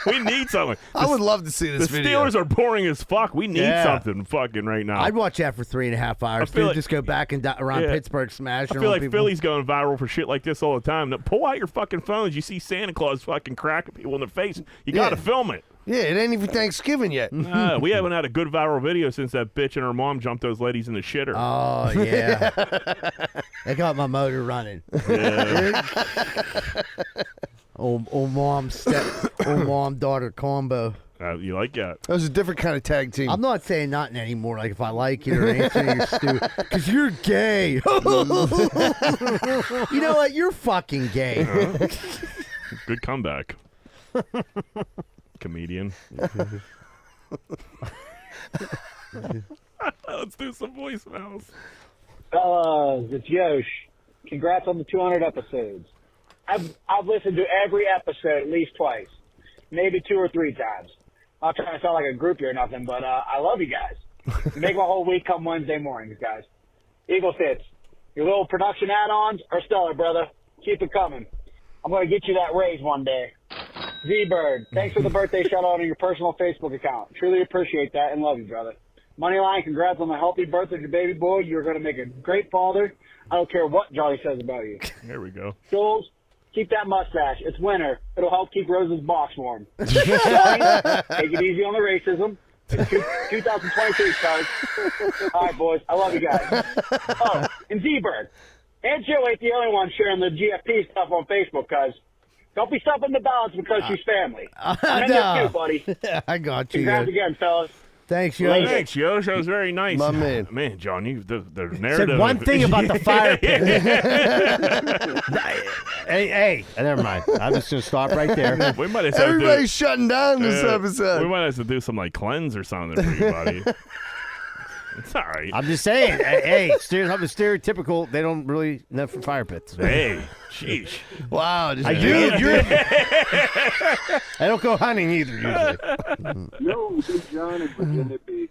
We need something. I would love to see The this video. Steelers are boring as fuck. We need Yeah. something fucking right now. I'd watch that for 3.5 hours. feel Dude, like- just go back and around Yeah. Pittsburgh smashing I feel on like people. Philly's going viral for shit like this all the time. Now, pull out your fucking phones. You see Santa Claus fucking cracking people in the face. You got to Yeah. film it. Yeah, it ain't even Thanksgiving yet. We haven't had a good viral video since that bitch and her mom jumped those ladies in the shitter. Oh, yeah. They got my motor running. Yeah. Old mom daughter combo. You like that? That was a different kind of tag team. I'm not saying nothing anymore. Like if I like it or answer, you're stupid. Because you're gay. You know what? You're fucking gay. Good comeback. Comedian. Let's do some voicemails. Fellas, it's Yosh. Congrats on the 200 episodes. I've listened to every episode at least twice, maybe 2 or 3 times. I'm not trying to sound like a groupie or nothing, but I love you guys. You make my whole week come Wednesday mornings, guys. Eagle Fits, your little production add-ons are stellar, brother. Keep it coming. I'm going to get you that raise one day. Z-Bird, thanks for the birthday shout-out on your personal Facebook account. Truly appreciate that and love you, brother. Moneyline, congrats on the healthy birth of your baby boy. You're going to make a great father. I don't care what Jolly says about you. There we go. Jules, keep that mustache. It's winter. It'll help keep Rose's box warm. Johnny, take it easy on the racism. It's 2023, cuz. All right, boys. I love you guys. Oh, and Z-Bird. And Jill ain't the only one sharing the GFP stuff on Facebook, cuz. Don't be stuffing the balance because she's family. I'm in there too, buddy. I got you. Congrats Yosh. again, fellas. Thanks, Yosh. Thanks, Yosh. That was very nice. My man. Man, John, you the narrative. Said one thing about the fire pit. hey, never mind. I'm just gonna stop right there. We might have to do, Everybody's shutting down this episode. we might have to do some like cleanse or something for you, buddy. It's all right. I'm just saying. Hey, I'm stereotypical. They don't really know for fire pits. Hey, sheesh. Wow. Just I do. I don't go hunting either usually. No, Big John in Virginia Beach.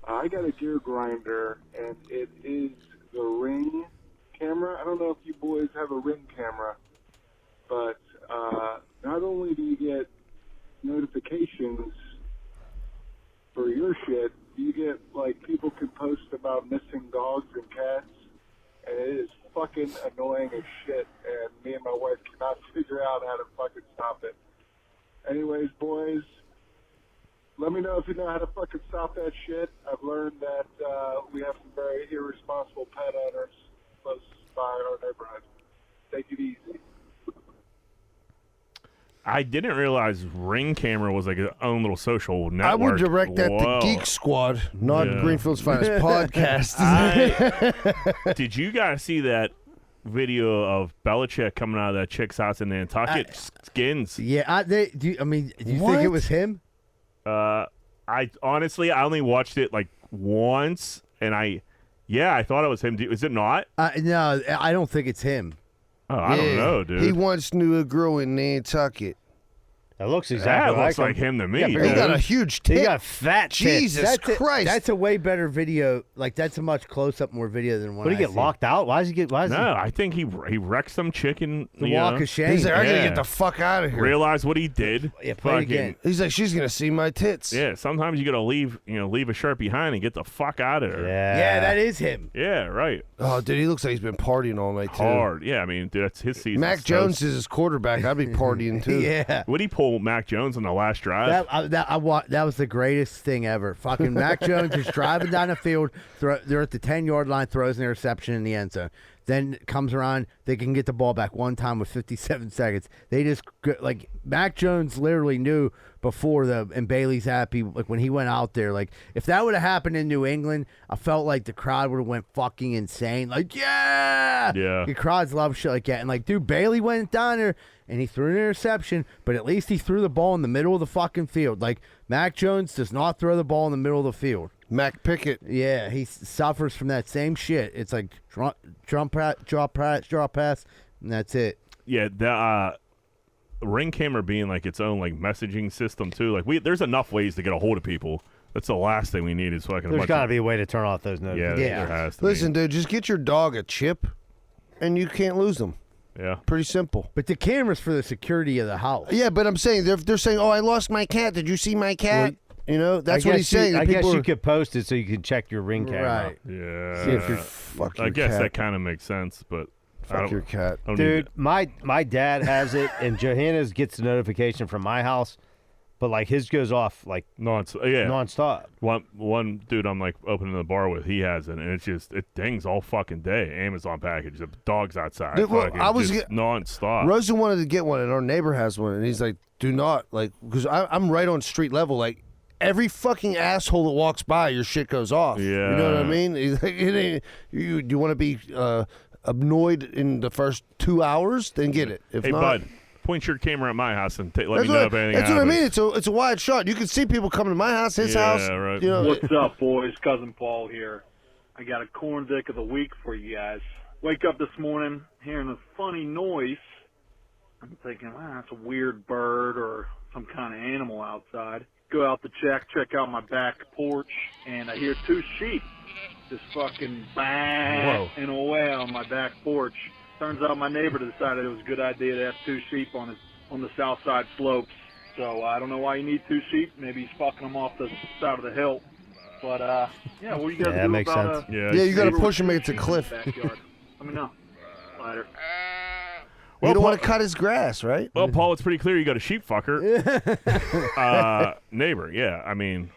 I got a gear grinder, and it is the Ring camera. I don't know if you boys have a Ring camera, but not only do you get notifications for your shit, you get, like, people can post about missing dogs and cats, and it is fucking annoying as shit, and me and my wife cannot figure out how to fucking stop it. Anyways, boys, let me know if you know how to fucking stop that shit. I've learned that we have some very irresponsible pet owners close by our neighborhood. Take it easy. I didn't realize Ring Camera was like its own little social network. I would direct that Whoa. to Geek Squad, not Yeah. Greenfield's Finest Podcast. Did you guys see that video of Belichick coming out of that chick's house in Nantucket? Skins. Yeah, do you think it What? was him? I honestly, I only watched it like once, and I thought it was him. Is it not? No, I don't think it's him. Oh, I don't Yeah. know, dude. He once knew a girl in Nantucket. That looks exactly looks like him to me. Yeah, He dude. got a huge tit. He got fat tits. Jesus Christ. That's a way better video. Like that's a much close-up more video than one. What did he get locked out? Why does he get? Why is No, I think he wrecked some chicken. The walk of shame. He's like, I gotta Yeah. get the fuck out of here. Realize what he did. Yeah, play it Fucking- again. He's like, she's gonna see my tits. Yeah, sometimes you gotta leave a shirt behind and get the fuck out of there. Yeah, that is him. Yeah, right. Oh, dude, he looks like he's been partying all night too. Hard. Yeah, I mean, dude, that's his season. Mac Jones is his quarterback. I'd be partying too. Yeah. Would he pull Mac Jones on the last drive? That was the greatest thing ever. Fucking Mac Jones is driving down the field. They're at the 10-yard line, throws an interception in the end zone. Then comes around, they can get the ball back one time with 57 seconds. They just like Mac Jones literally knew before and Bailey's happy like when he went out there. Like if that would have happened in New England, I felt like the crowd would have went fucking insane. Like yeah, the crowds love shit like that. And like dude, Bailey went down there and he threw an interception, but at least he threw the ball in the middle of the fucking field. Like Mac Jones does not throw the ball in the middle of the field. Mac Pickett. Yeah, he suffers from that same shit. It's like draw pass, and that's it. Yeah, the Ring camera being like its own like messaging system too. Like there's enough ways to get a hold of people. That's the last thing we need is fucking. There's got to be a way to turn off those notifications. Yeah, there has to Listen, dude, just get your dog a chip, and you can't lose them. Yeah, pretty simple. But the camera's for the security of the house. Yeah, but I'm saying they're saying, "Oh, I lost my cat. Did you see my cat?" That's what he's saying. I guess you could post it so you could check your Ring camera. Right. Yeah. See if you're fuck your I guess cat. that kind of makes sense, but Fuck your cat. I don't Dude, need my dad has it, and Johanna's gets the notification from my house, but like his goes off like nonstop. One dude I'm like opening the bar with, he has it, and it dings all fucking day. Amazon package, the dog's outside, Dude, well, fucking I was just nonstop. Rosa wanted to get one, and our neighbor has one, and he's like, "Do not like," because I'm right on street level, like. Every fucking asshole that walks by, your shit goes off. Yeah. You know what I mean? He's like, it ain't, do you want to be annoyed in the first 2 hours? Then get it. If Hey, not, bud, point your camera at my house and let me that's know what, if anything that's what I happens. mean. It's a wide shot. You can see people coming to my house, his Yeah, house. right. You know, What's up, boys? Cousin Paul here. I got a corn dick of the week for you guys. Wake up this morning hearing a funny noise. I'm thinking, wow, that's a weird bird or some kind of animal outside. Go out to check out my back porch, and I hear two sheep just fucking banging away on my back porch. Turns out my neighbor decided it was a good idea to have two sheep on the south side slopes. So I don't know why you need two sheep. Maybe he's fucking them off the side of the hill. But yeah, what do you guys do that makes about sense. yeah, you got to push him against a cliff. backyard? Let me know. Later. You don't Paul- want to cut his grass, right? Well, Paul, it's pretty clear you got a sheep fucker. Neighbor, yeah. I mean,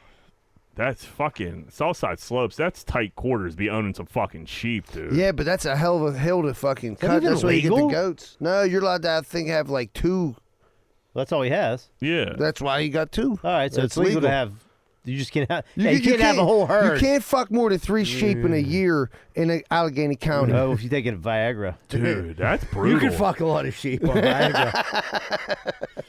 that's fucking Southside Slopes. That's tight quarters. Be owning some fucking sheep, dude. Yeah, but that's a hell of a hill to fucking that cut. even That's where you get the legal? goats. No, you're allowed to, I think, have like two. That's all he has. Yeah. That's why he got two. All right, so That's it's legal to legal. have. You just can't have. You can't have a whole herd. You can't fuck more than 3 sheep in a year in Allegheny County. No, if you take it Viagra. Dude, that's brutal. You could fuck a lot of sheep on Viagra.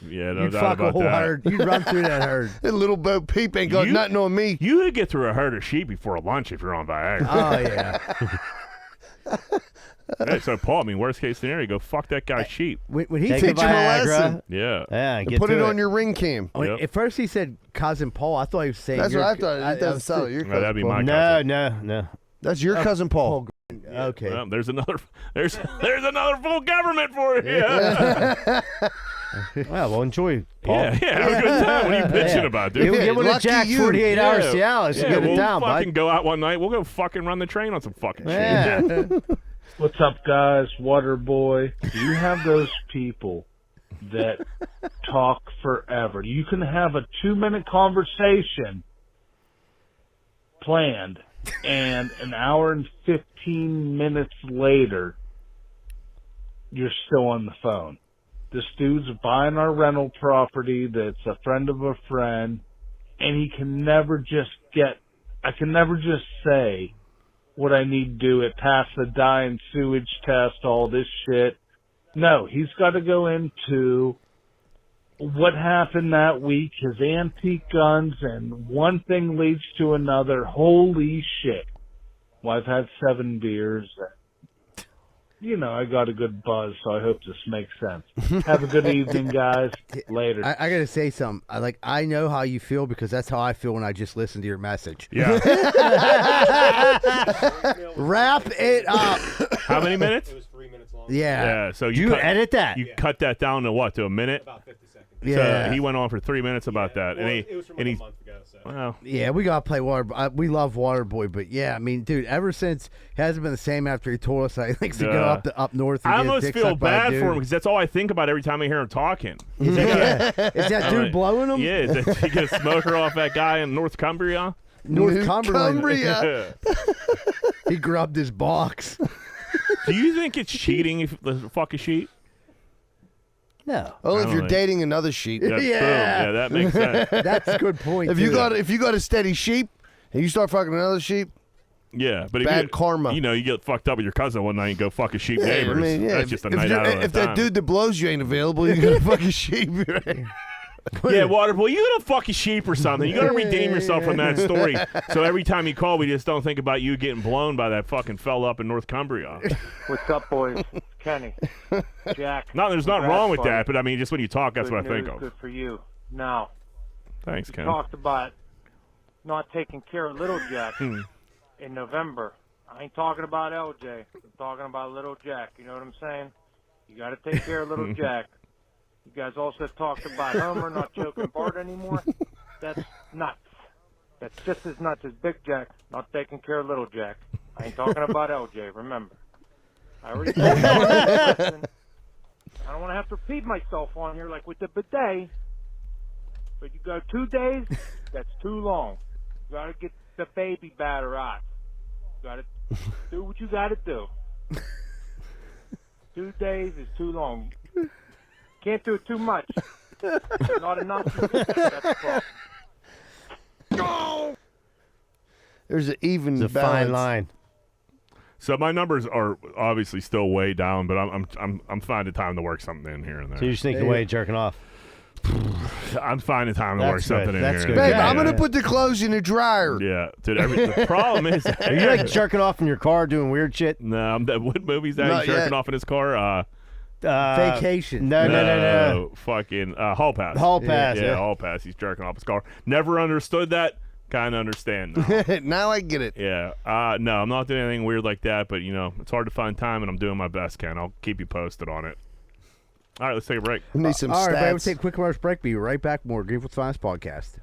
Yeah, no You'd doubt fuck a about whole that. herd. You'd run through that herd. That little Bo Peep ain't got nothing on me. You could get through a herd of sheep before lunch if you're on Viagra. Oh yeah. Hey, so, Paul, I mean, worst case scenario, go fuck that guy's sheep. When he Take said the Teach him a Viagra. lesson. Yeah. Yeah, And get put to it on your ring cam. Yep. at first he said cousin Paul, I thought he was saying. That's your- what I thought. It doesn't was sound like thinking- your No, cousin that'd be Paul. my No, cousin. no. That's your cousin Paul. Okay. Well, there's another full government for you. Yeah, Well, enjoy, Paul. yeah, have a good time. What are you bitching about, dude? Give one of lucky Jack you. 48 hours Yeah. to Alice. Yeah, Get we'll it down, fucking bud. go out one night. We'll go fucking run the train on some fucking shit. Yeah. What's up, guys? Water boy. Do you have those people that talk forever? You can have a 2-minute conversation planned, and an hour and 15 minutes later, you're still on the phone. This dude's buying our rental property that's a friend of a friend, and he can never just I can never just say what I need to do, it pass the dye and sewage test, all this shit. No, he's got to go into what happened that week, his antique guns, and one thing leads to another. Holy shit. Well, I've had 7 beers. I got a good buzz, so I hope this makes sense. Have a good evening, guys. Later. I gotta say something. I know how you feel because that's how I feel when I just listen to your message. Yeah. Wrap it up. How many minutes? It was 3 minutes long. Yeah. Yeah. So You edit that. You cut that down to what? To a minute? About 50 seconds. Yeah. So he went on for 3 minutes about that, Well, and it was from and like a he's month ago. So. well. Yeah, we gotta play Water. We love Waterboy, but yeah, I mean, dude, ever since he hasn't been the same after he told us that he likes to go up north. And I get his almost dick feel sucked by a bad for him dude. because that's all I think about every time I hear him talking. Is that dude blowing him? Yeah, is that he get a smoker off that guy in North Cumbria? North Cumberland. Cumbria. He grubbed his box. Do you think it's cheating if the fuck a sheet? No. Only I if don't you're think- dating another sheep. Yeah, boom. Yeah, that makes sense. That's a good point. If you too. got a steady sheep and you start fucking another sheep, Yeah, but Bad if karma. You get fucked up with your cousin one night and go fuck a sheep neighbors. I mean, yeah. That's just a if night you're- out of If time. that dude that blows you ain't available, you gotta fuck a sheep. Right? Yeah, Waterboy, you gotta fuck a sheep or something. You gotta redeem yourself from that story. So every time you call, we just don't think about you getting blown by that fucking fella up in North Cumbria. What's up, boys? Kenny. Jack. No, there's nothing Congrats, wrong with buddy. that, but I mean, just when you talk, that's Good what I think news, of. Good for you. Now, Thanks, you Ken. talked about not taking care of Little Jack in November. I ain't talking about LJ. I'm talking about Little Jack. You know what I'm saying? You got to take care of Little Jack. You guys also talked about Homer not choking Bart anymore. That's nuts. That's just as nuts as Big Jack not taking care of Little Jack. I ain't talking about LJ, remember. I already told you. Listen, I don't want to have to repeat myself on here like with the bidet. But you go 2 days, that's too long. You got to get the baby batter out. You got to do what you got to do. 2 days is too long. Can't do it too much. Not enough. That's the problem. There's an even It's a balance. fine line. So my numbers are obviously still way down, but I'm finding time to work something in here and So there. you're sneaking away and jerking off. I'm finding time to work That's something good. in That's here. good. and Babe, there. I'm Yeah. gonna put the clothes in the dryer. Yeah, dude. The problem is, Are you like jerking off in your car doing weird shit? no, what movie's that? Not He's jerking yet. off in his car. Vacation. No. Fucking Hall Pass. Hall Pass. Yeah, Yeah. Hall Pass. He's jerking off his car. Never understood that. Kind of understand now. Now I get it. Yeah. No, I'm not doing anything weird like that, but it's hard to find time, and I'm doing my best, Ken. I'll keep you posted on it. All right, let's take a break. I need some All right, everybody, we'll stats. take a quick commercial break. Be right back. More Greenfield's Finest podcast.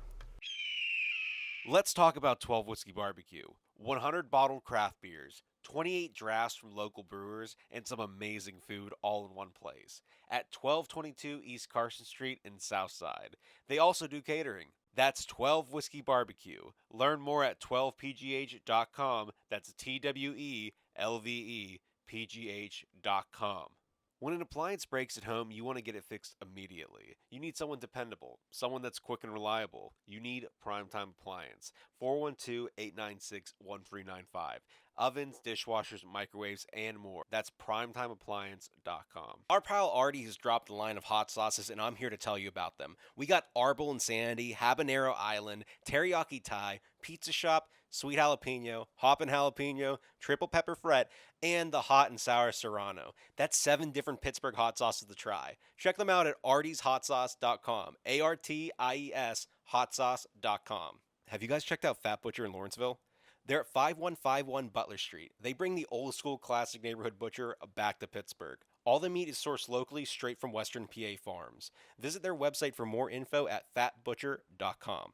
Let's talk about 12 Whiskey Barbecue. 100 bottled craft beers, 28 drafts from local brewers, and some amazing food all in one place at 1222 East Carson Street in Southside. They also do catering. That's 12 Whiskey Barbecue. Learn more at 12pgh.com. That's TWELVEPGH.com. When an appliance breaks at home, you want to get it fixed immediately. You need someone dependable, someone that's quick and reliable. You need Primetime Appliance. 412-896-1395. Ovens, dishwashers, microwaves, and more. That's primetimeappliance.com. Our pal Artie has dropped a line of hot sauces, and I'm here to tell you about them. We got Arbol Insanity, Habanero Island, Teriyaki Thai, Pizza Shop, Sweet Jalapeno, Hoppin' Jalapeno, Triple Pepper Fret, and the Hot and Sour Serrano. That's 7 different Pittsburgh hot sauces to try. Check them out at artieshotsauce.com. ARTIES hotsauce.com. Have you guys checked out Fat Butcher in Lawrenceville? They're at 5151 Butler Street. They bring the old school classic neighborhood butcher back to Pittsburgh. All the meat is sourced locally straight from Western PA farms. Visit their website for more info at fatbutcher.com.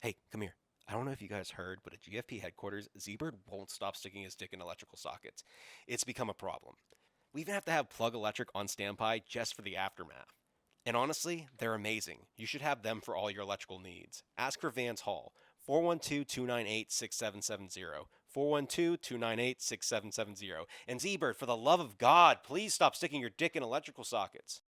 Hey, come here. I don't know if you guys heard, but at GFP headquarters, Z-Bird won't stop sticking his dick in electrical sockets. It's become a problem. We even have to have Plug Electric on standby just for the aftermath. And honestly, they're amazing. You should have them for all your electrical needs. Ask for Vance Hall, 412-298-6770, 412-298-6770. And Z-Bird, for the love of God, please stop sticking your dick in electrical sockets.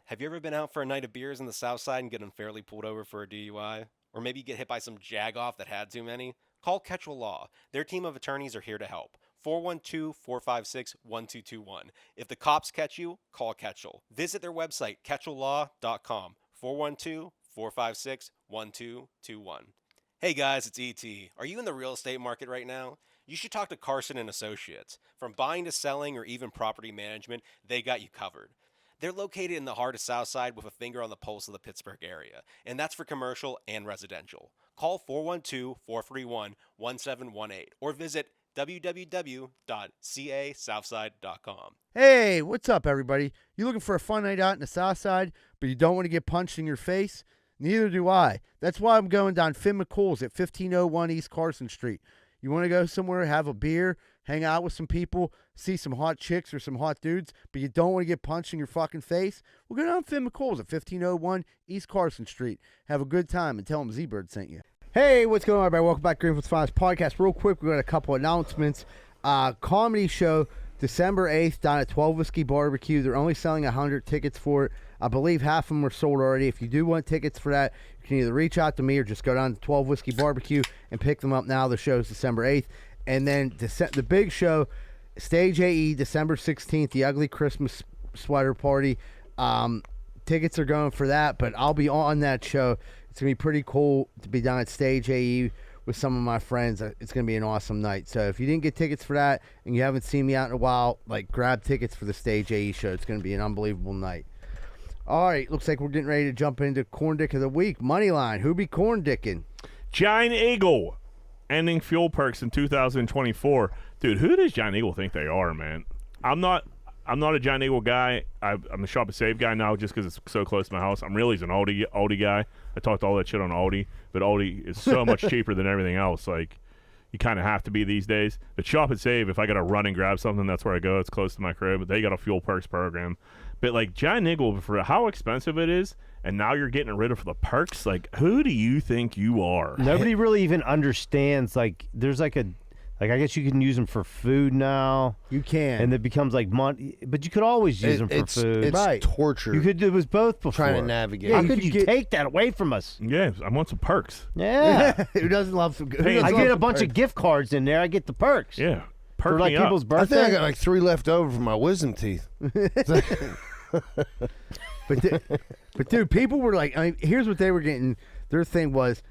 Have you ever been out for a night of beers in the South Side and get unfairly pulled over for a DUI? Or maybe you get hit by some jagoff that had too many? Call Ketchel Law. Their team of attorneys are here to help. 412-456-1221. If the cops catch you, call Ketchel. Visit their website, ketchellaw.com. 412-456-1221. Hey guys, it's E.T. Are you in the real estate market right now? You should talk to Carson and Associates. From buying to selling or even property management, they got you covered. They're located in the heart of Southside with a finger on the pulse of the Pittsburgh area, and that's for commercial and residential. Call 412-431-1718 or visit www.casouthside.com. Hey, what's up, everybody? You looking for a fun night out in the South Side, but you don't want to get punched in your face? Neither do I. That's why I'm going down Finn McCool's at 1501 East Carson Street. You want to go somewhere, have a beer, hang out with some people, see some hot chicks or some hot dudes, but you don't want to get punched in your fucking face? Well, go down Finn McCool's at 1501 East Carson Street. Have a good time and tell them Z-Bird sent you. Hey, what's going on, everybody? Welcome back to Greenfield's Finest Podcast. Real quick, we got a couple announcements. Comedy show December 8th down at 12 Whiskey Barbecue. They're only selling 100 tickets for it. I believe half of them are sold already. If you do want tickets for that, you can either reach out to me or just go down to 12 Whiskey Barbecue and pick them up now. The show's December 8th. And then the big show, Stage AE, December 16th, the Ugly Christmas Sweater Party. Tickets are going for that, but I'll be on that show. It's going to be pretty cool to be down at Stage AE with some of my friends. It's going to be an awesome night. So if you didn't get tickets for that and you haven't seen me out in a while, grab tickets for the Stage AE show. It's going to be an unbelievable night. All right, looks like we're getting ready to jump into Corn Dick of the Week. Moneyline, who be corn dicking? Giant Eagle, ending fuel perks in 2024. Dude, who does Giant Eagle think they are, man? I'm not a Giant Eagle guy. I'm a Shop and Save guy now just because it's so close to my house. I'm really an Aldi guy. I talked all that shit on Aldi, but Aldi is so much cheaper than everything else. Like, you kind of have to be these days. But Shop and Save, if I got to run and grab something, that's where I go. It's close to my crib. But they got a fuel perks program. But, like, Giant Eagle, for how expensive it is, and now you're getting rid of the perks, like, who do you think you are? Nobody really even understands, there's I guess you can use them for food now. You can. And it becomes like money, but you could always use them for food. It's Right. torture. It was both before. Trying to navigate. How you could could you get- take that away from us? Yeah, I want some perks. Yeah. Who doesn't love some good? I get a bunch of gift cards in there. I get the perks. Yeah. Perk For like me up. people's I birthday. think I got like 3 left over from my wisdom teeth. But dude, people were like, here's what they were getting. Their thing was,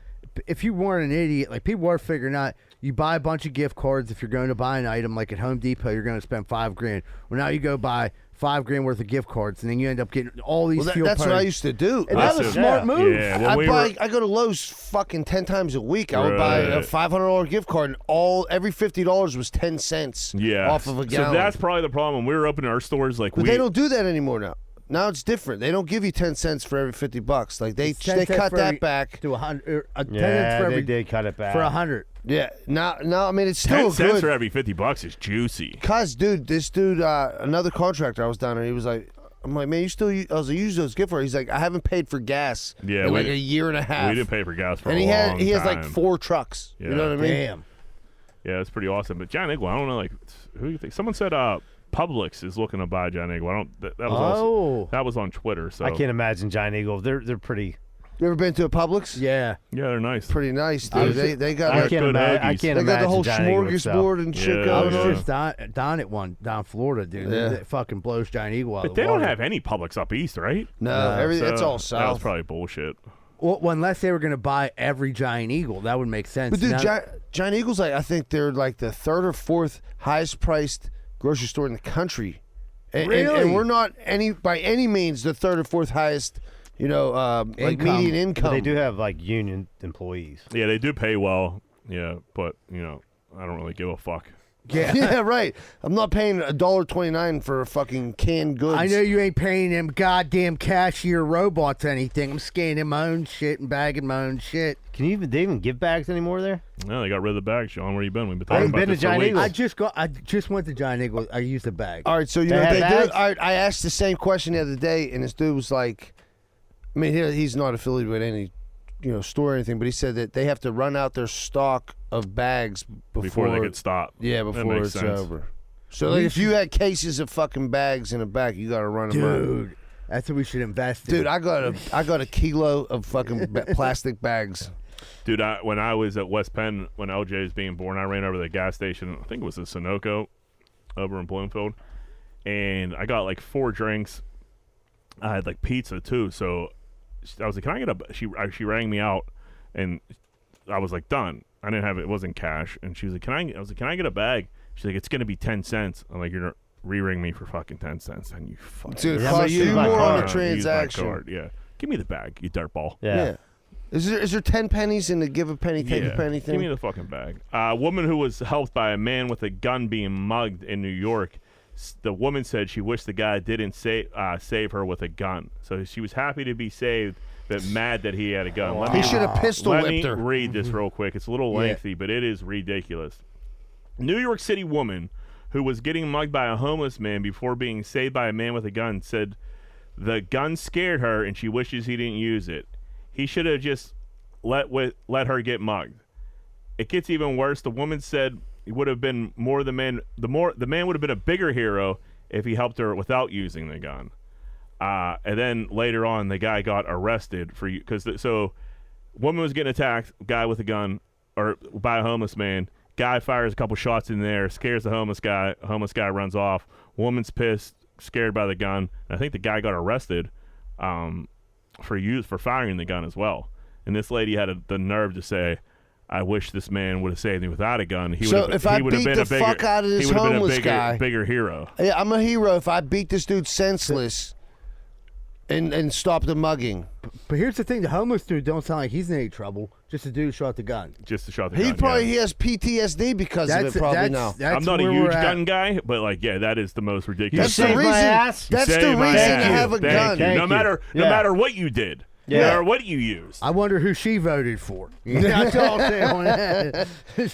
if you weren't an idiot, like people were figuring out, you buy a bunch of gift cards. If you're going to buy an item like at Home Depot, you're going to spend $5,000. Well, now you go buy $5,000 worth of gift cards, and then you end up getting all these. Well, fuel that's what perks. I used to do. And that was a smart move. Yeah, well, I go to Lowe's fucking 10 times a week. I would buy a Right. $500 gift card, and every $50 was 10 cents off of a gallon. So that's probably the problem. When we were opening our stores, like But they don't do that anymore now. Now it's different. They don't give you 10 cents for every $50. Like they 10 cents cut for that every- back. to 100. 10 cents Yeah, for they every, did cut it back. for 100. Yeah. Now I mean it's 10 still cents good. for every $50 is juicy. Cause this dude, another contractor I was down there, he was like, I'm like, man, you still use, I was like, use those gift cards. He's like, I haven't paid for gas Yeah, in we like a year and a half. We didn't pay for gas for and a he long he has time. like 4 trucks. Yeah. You know what I mean? Damn. Yeah, it's pretty awesome. But Giant Eagle, I don't know, like, who do you think? Someone said Publix is looking to buy Giant Eagle. I don't. That was also, that was on Twitter. So I can't imagine Giant Eagle. They're pretty. You ever been to a Publix? Yeah. Yeah, they're nice. Pretty nice, dude. They got I like, can't good imagine. I hoagies. can't they got the whole imagine Giant Eagle would sell. smorgasbord and shit Yeah, I going was on. just down at one down Florida, dude. Yeah. That fucking blows Giant Eagle out But of they the don't water. have any Publix up east, right? No, everything that's So all That was south. probably bullshit. Well, unless they were going to buy every Giant Eagle, that would make sense. But dude, Now- Giant Eagle's like I think they're like the 3rd or 4th highest priced grocery store in the country. And Really? we're not by any means the 3rd or 4th highest, like Income. median But income. they do have like union employees. Yeah, they do pay well. Yeah, but I don't really give a fuck. yeah. Yeah, right. I'm not paying $1.29 for a fucking canned goods. I know you ain't paying them goddamn cashier robots anything. I'm scanning my own shit and bagging my own shit. They even give bags anymore there? No, they got rid of the bags, Sean. Where you been? We've been I talking haven't about been to this for Giant weeks. Eagle. I just went to Giant Eagle. I used a bag. All right, so you They know what have they do. bags? I asked the same question the other day, and this dude was like, I mean, he's not affiliated with any, store or anything, but he said that they have to run out their stock of bags before they get stopped. Yeah, That before makes it's sense. over. So like, if you had cases of fucking bags in the back, you got to run them out. Dude, that's what we should invest in. Dude, I got a kilo of fucking plastic bags. Dude, when I was at West Penn, when LJ was being born, I ran over to the gas station. I think it was in Sunoco over in Bloomfield. And I got like 4 drinks. I had like pizza too. So I was like, can I get she rang me out and I was like, done. I didn't have it. It wasn't cash. And she was like, I was like, can I get a bag? She's like, it's going to be 10 cents. I'm like, you're going to re-ring me for fucking 10 cents. And you fucking. Dude, it Yeah, costs but use you my more on card. the transaction. Use my card. Yeah. Give me the bag, you dirtball. Yeah. Is there 10 pennies in the give a penny, take a penny thing? Give me the fucking bag. A woman who was helped by a man with a gun being mugged in New York. The woman said she wished the guy didn't save her with a gun. So she was happy to be saved, but mad that he had a gun. He should have pistol Let whipped me her. read this real quick. It's a little lengthy, but it is ridiculous. New York City woman who was getting mugged by a homeless man before being saved by a man with a gun said the gun scared her and she wishes he didn't use it. He should have just let her get mugged. It gets even worse. The woman said it would have been more the man. The man would have been a bigger hero if he helped her without using the gun. And then later on, the guy got arrested for because woman was getting attacked, guy with a gun, or by a homeless man. Guy fires a couple shots in there, scares the homeless guy. Homeless guy runs off. Woman's pissed, scared by the gun. And I think the guy got arrested for firing the gun as well. And this lady had the nerve to say, I wish this man would have saved me without a gun. He So would have, if I he would have beat been the a bigger, fuck out of this he would have been a homeless bigger, guy- bigger hero. Yeah, I'm a hero if I beat this dude senseless and stop the mugging. But here's the thing: the homeless dude don't sound like he's in any trouble. Just a dude shot the gun. Just to shot the He gun. probably yeah. he has PTSD because of it. Probably now. That's I'm not a where huge we're at. gun guy, but like, yeah, that is the most ridiculous. That's the saved my reason. ass. That's You the saved my reason ass. to have a Thank gun. you. Thank No you. matter Yeah. no matter what you did, no Yeah. matter what you used. I wonder who she voted for. That's all I'm saying on that.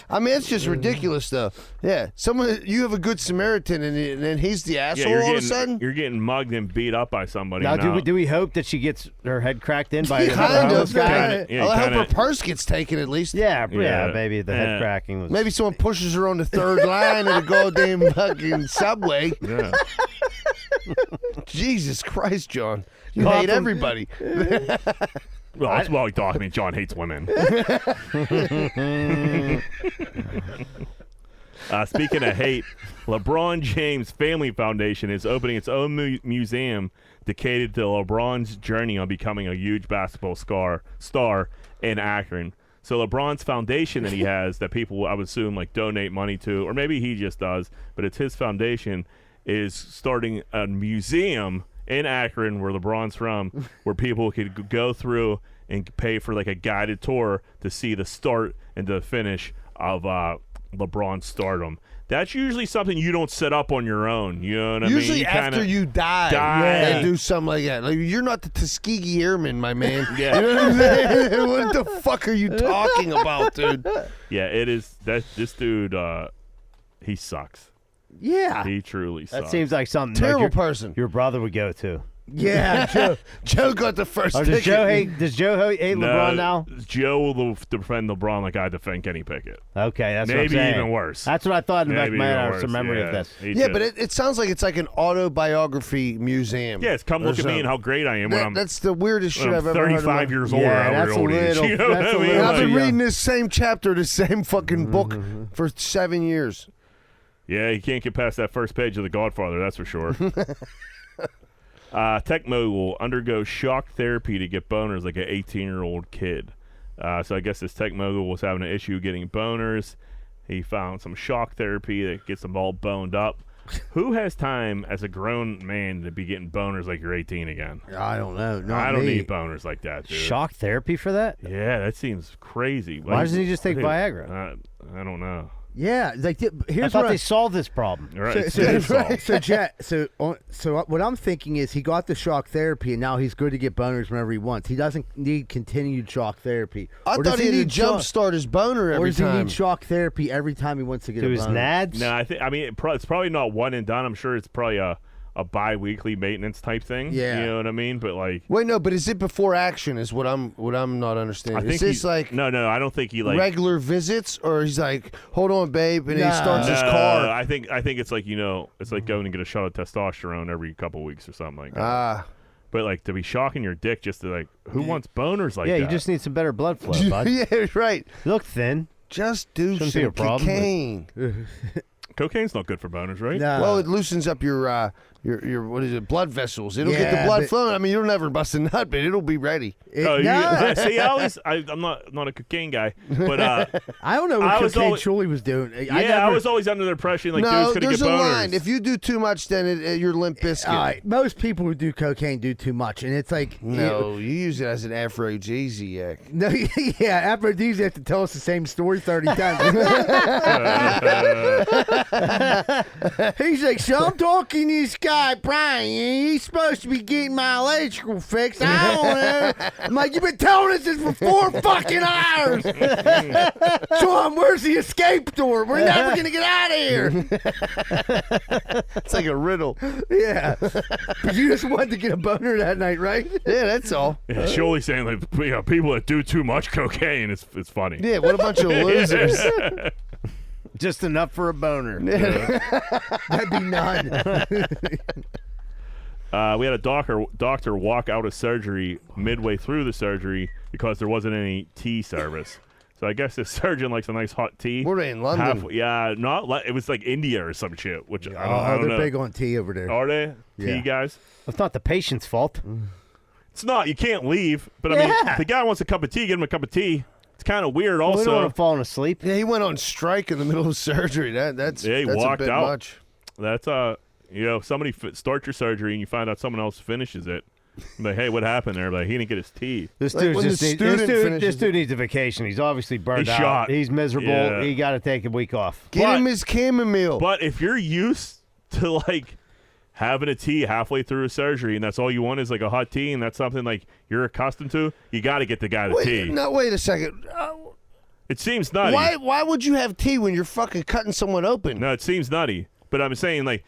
I mean, it's just ridiculous, though. Yeah, you have a good Samaritan, and then he's the asshole you're all getting, of a sudden. You're getting mugged and beat up by somebody. Now, now. do we hope that she gets her head cracked in by another Kind homeless of. guy? Kinda, yeah, I hope kinda- her purse gets taken at least. Yeah, Yeah. maybe the head cracking was. Maybe someone pushes her on the third line of the goddamn fucking subway. Yeah. Jesus Christ, John. You Call hate from- everybody. Well, that's what we thought. I mean, John hates women. Speaking of hate, LeBron James Family Foundation is opening its own museum dedicated to LeBron's journey on becoming a huge basketball star in Akron. So LeBron's foundation that he has that people, I would assume, like donate money to, or maybe he just does, but it's his foundation, is starting a museum in Akron, where LeBron's from, where people could go through and pay for like a guided tour to see the start and the finish of LeBron's stardom. That's usually something you don't set up on your own. You know what I mean? Usually after you die, and do something like that. Like, you're not the Tuskegee Airmen, my man. Yeah. You know what I'm saying? What the fuck are you talking about, dude? Yeah, it is. This dude, he sucks. Yeah. He truly sucks. That seems like something Terrible like person. your brother would go to. Yeah, Joe got the first Or ticket. does Joe hate LeBron now? Joe will defend LeBron like I defend Kenny Pickett. Okay, that's what I'm Maybe saying. even worse. That's what I thought in the back of Maybe my head. even I have worse, some memory yeah. of this. He Yeah, just- but it sounds like it's like an autobiography museum. Yes, come or look at me something. and how great I am when I'm That's the weirdest shit when I'm I've ever heard. 35 years old. Yeah, or that's however old a he is. little- You know that's what a I mean? little I've been Yeah. reading this same chapter, the same fucking book for 7 years. Yeah, you can't get past that first page of The Godfather, that's for sure. Tech mogul undergoes shock therapy to get boners like an 18-year-old kid. So I guess this tech mogul was having an issue getting boners. He found some shock therapy that gets them all boned up. Who has time as a grown man to be getting boners like you're 18 again? I don't know. Not I don't me. need boners like that, dude. Shock therapy for that? Yeah, that seems crazy. Why doesn't he just take Dude, Viagra? I don't know. Yeah, like I here's thought what they solved this problem. Right. So what I'm thinking is he got the shock therapy and now he's good to get boners whenever he wants. He doesn't need continued shock therapy. I Or does thought he need shock- jumpstart his boner Or every does he time. need shock therapy every time he wants to get To a his boner? nads? No, I mean it's probably not one and done. I'm sure it's probably a bi-weekly maintenance type thing. Yeah. You know what I mean? But like, Wait, no, but is it before action? Is what I'm not I understanding. think Is this he- like no, I don't think he like regular visits, or he's like, hold on, babe, and he Nah. starts his No, car. I think it's like, it's like going to get a shot of testosterone every couple weeks or something like that. Ah, But like to be shocking your dick just to like, who wants boners like yeah, that? you just need some better blood flow, bud. yeah, right. You look thin. Just do Shouldn't be some a problem, but- cocaine. Cocaine's not good for boners, right? Nah. Well, it loosens up your your what is it? Blood vessels. It'll get the blood flowing. I mean, you'll never bust a nut, but it'll be ready. See, I'm not a cocaine guy, but I don't know what cocaine truly was doing. I was always under the impression like dudes could get boners. There's a line. If you do too much, then you're Limp Bizkit. All right, most people who do cocaine do too much, and it's like no, you use it as an aphrodisiac. No, yeah, aphrodisiac to tell us the same story 30 times. He's like, so I'm talking to this guy, Brian, and he's supposed to be getting my electrical fixed. I don't know. I'm like, you've been telling us this for 4 fucking hours. Sean, where's the escape door? We're never going to get out of here. It's like a riddle. Yeah. But you just wanted to get a boner that night, right? Yeah, that's all. Yeah, Shirley's saying like people that do too much cocaine, it's funny. Yeah, what a bunch of losers. Just enough for a boner. That'd be none. We had a doctor walk out of surgery midway through the surgery because there wasn't any tea service. So I guess this surgeon likes a nice hot tea. We're in London. It was like India or some shit. Which I don't they're know. big on tea over there. Are they? Yeah. Tea guys? It's not the patient's fault. It's not. You can't leave. But I mean, if the guy wants a cup of tea, give him a cup of tea. It's kind of weird. Also, we don't want him falling asleep. Yeah, he went on strike in the middle of surgery. That's walked a bit out. much. That's somebody starts your surgery and you find out someone else finishes it. Like, hey, what happened there? Like, he didn't get his tea. This Like dude needs a vacation. He's obviously burned out. Shot. He's miserable. Yeah. He got to take a week off. Get him his chamomile. But if you're used to like having a tea halfway through a surgery and that's all you want is like a hot tea and that's something like you're accustomed to, you got to get the guy the tea. No, wait a second. It seems nutty. Why would you have tea when you're fucking cutting someone open? No, it seems nutty. But I'm saying, like,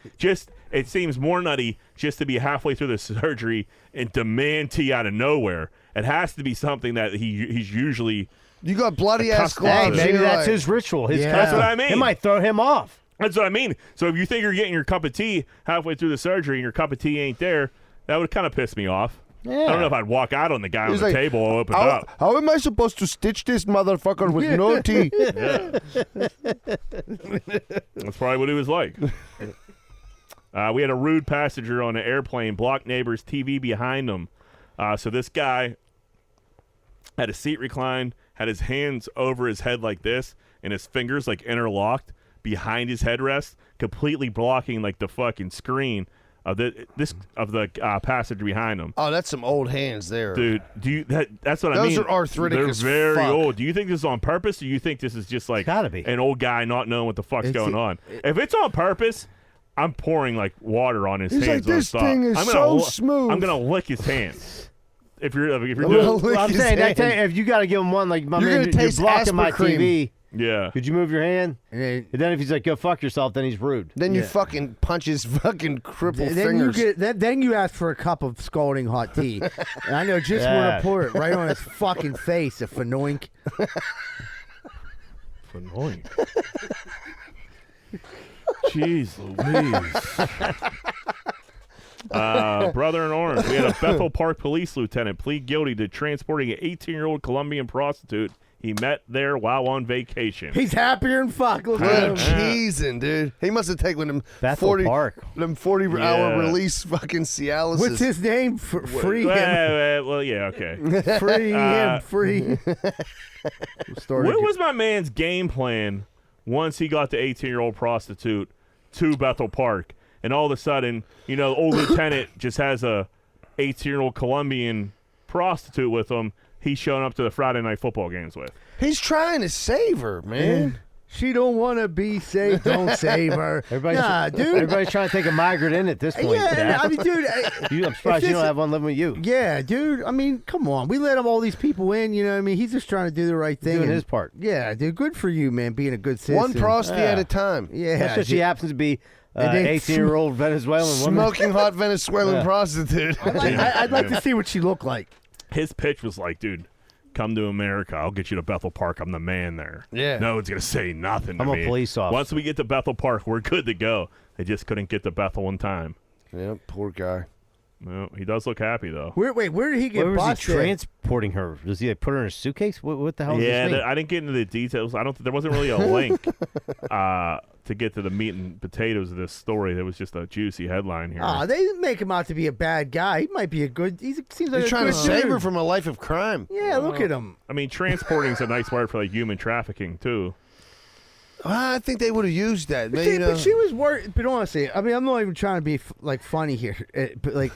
it seems more nutty just to be halfway through the surgery and demand tea out of nowhere. It has to be something that he's usually. You got bloody ass gloves. Maybe that's his ritual. That's what I mean. It might throw him off. That's what I mean. So if you think you're getting your cup of tea halfway through the surgery and your cup of tea ain't there, that would kind of piss me off. Yeah. I don't know if I'd walk out on the guy on the table and open up. How am I supposed to stitch this motherfucker with no tea? That's probably what he was like. We had a rude passenger on an airplane block neighbor's TV behind him. So this guy had a seat reclined, had his hands over his head like this, and his fingers like interlocked behind his headrest, completely blocking like the fucking screen of the passenger behind him. Oh, that's some old hands there, dude. That's what I mean. Those are arthritic. They're as very fuck. old. Do you think this is on purpose, or do you think this is just like an old guy not knowing what the fuck's going on? If it's on purpose, I'm pouring like water on his hands. Like, this thing is smooth. I'm gonna lick his hands. If you're doing, I'm saying if you got to give him one, like my man, you're blocking my TV. Yeah. Could you move your hand? And then if he's like, go fuck yourself, then he's rude. Then you fucking punch his fucking crippled fingers. Then you ask for a cup of scalding hot tea. And I know just where to pour it, right on his fucking face, if anoink. Anoink. Jeez Louise. Brother in Orange. We had a Bethel Park police lieutenant plead guilty to transporting an 18-year-old Colombian prostitute he met there while on vacation. He's happier than fuck. Look Good at him. cheesing, dude. He must have taken them 40-hour release fucking Cialis. What's his name? Free him. Well, yeah, okay. Free him. Free. What was my man's game plan once he got the 18-year-old prostitute to Bethel Park? And all of a sudden, old lieutenant just has a 18-year-old Colombian prostitute with him. He's showing up to the Friday night football games with. He's trying to save her, man. She don't want to be saved. Don't save her. Dude. Everybody's trying to take a migrant in at this point. Yeah, I mean, dude. I'm surprised you don't have one living with you. Yeah, dude. I mean, come on. We let all these people in. You know what I mean? He's just trying to do the right thing. Doing his part. Yeah, dude. Good for you, man. Being a good citizen. One prostitute at a time. Yeah. That's just she happens to be 18-year-old Venezuelan woman. Smoking hot Venezuelan prostitute. I'd like to see what she looked like. His pitch was like, dude, come to America. I'll get you to Bethel Park. I'm the man there. Yeah. No one's going to say nothing to me. I'm a police officer. Once we get to Bethel Park, we're good to go. They just couldn't get to Bethel in time. Yeah, poor guy. Well, he does look happy, though. Where did he get Where was busted? he transporting her? Does he put her in a suitcase? What the hell does this mean? I didn't get into the details. There wasn't really a link. to get to the meat and potatoes of this story. There was just a juicy headline here. Oh, they didn't make him out to be a bad guy. He might be a good. He seems like They're a trying good to save dude. her from a life of crime. Yeah, look at him. I mean, transporting is a nice word for like human trafficking too. I think they would have used that. But, but she was worried. But honestly, I mean, I'm not even trying to be like funny here. But like,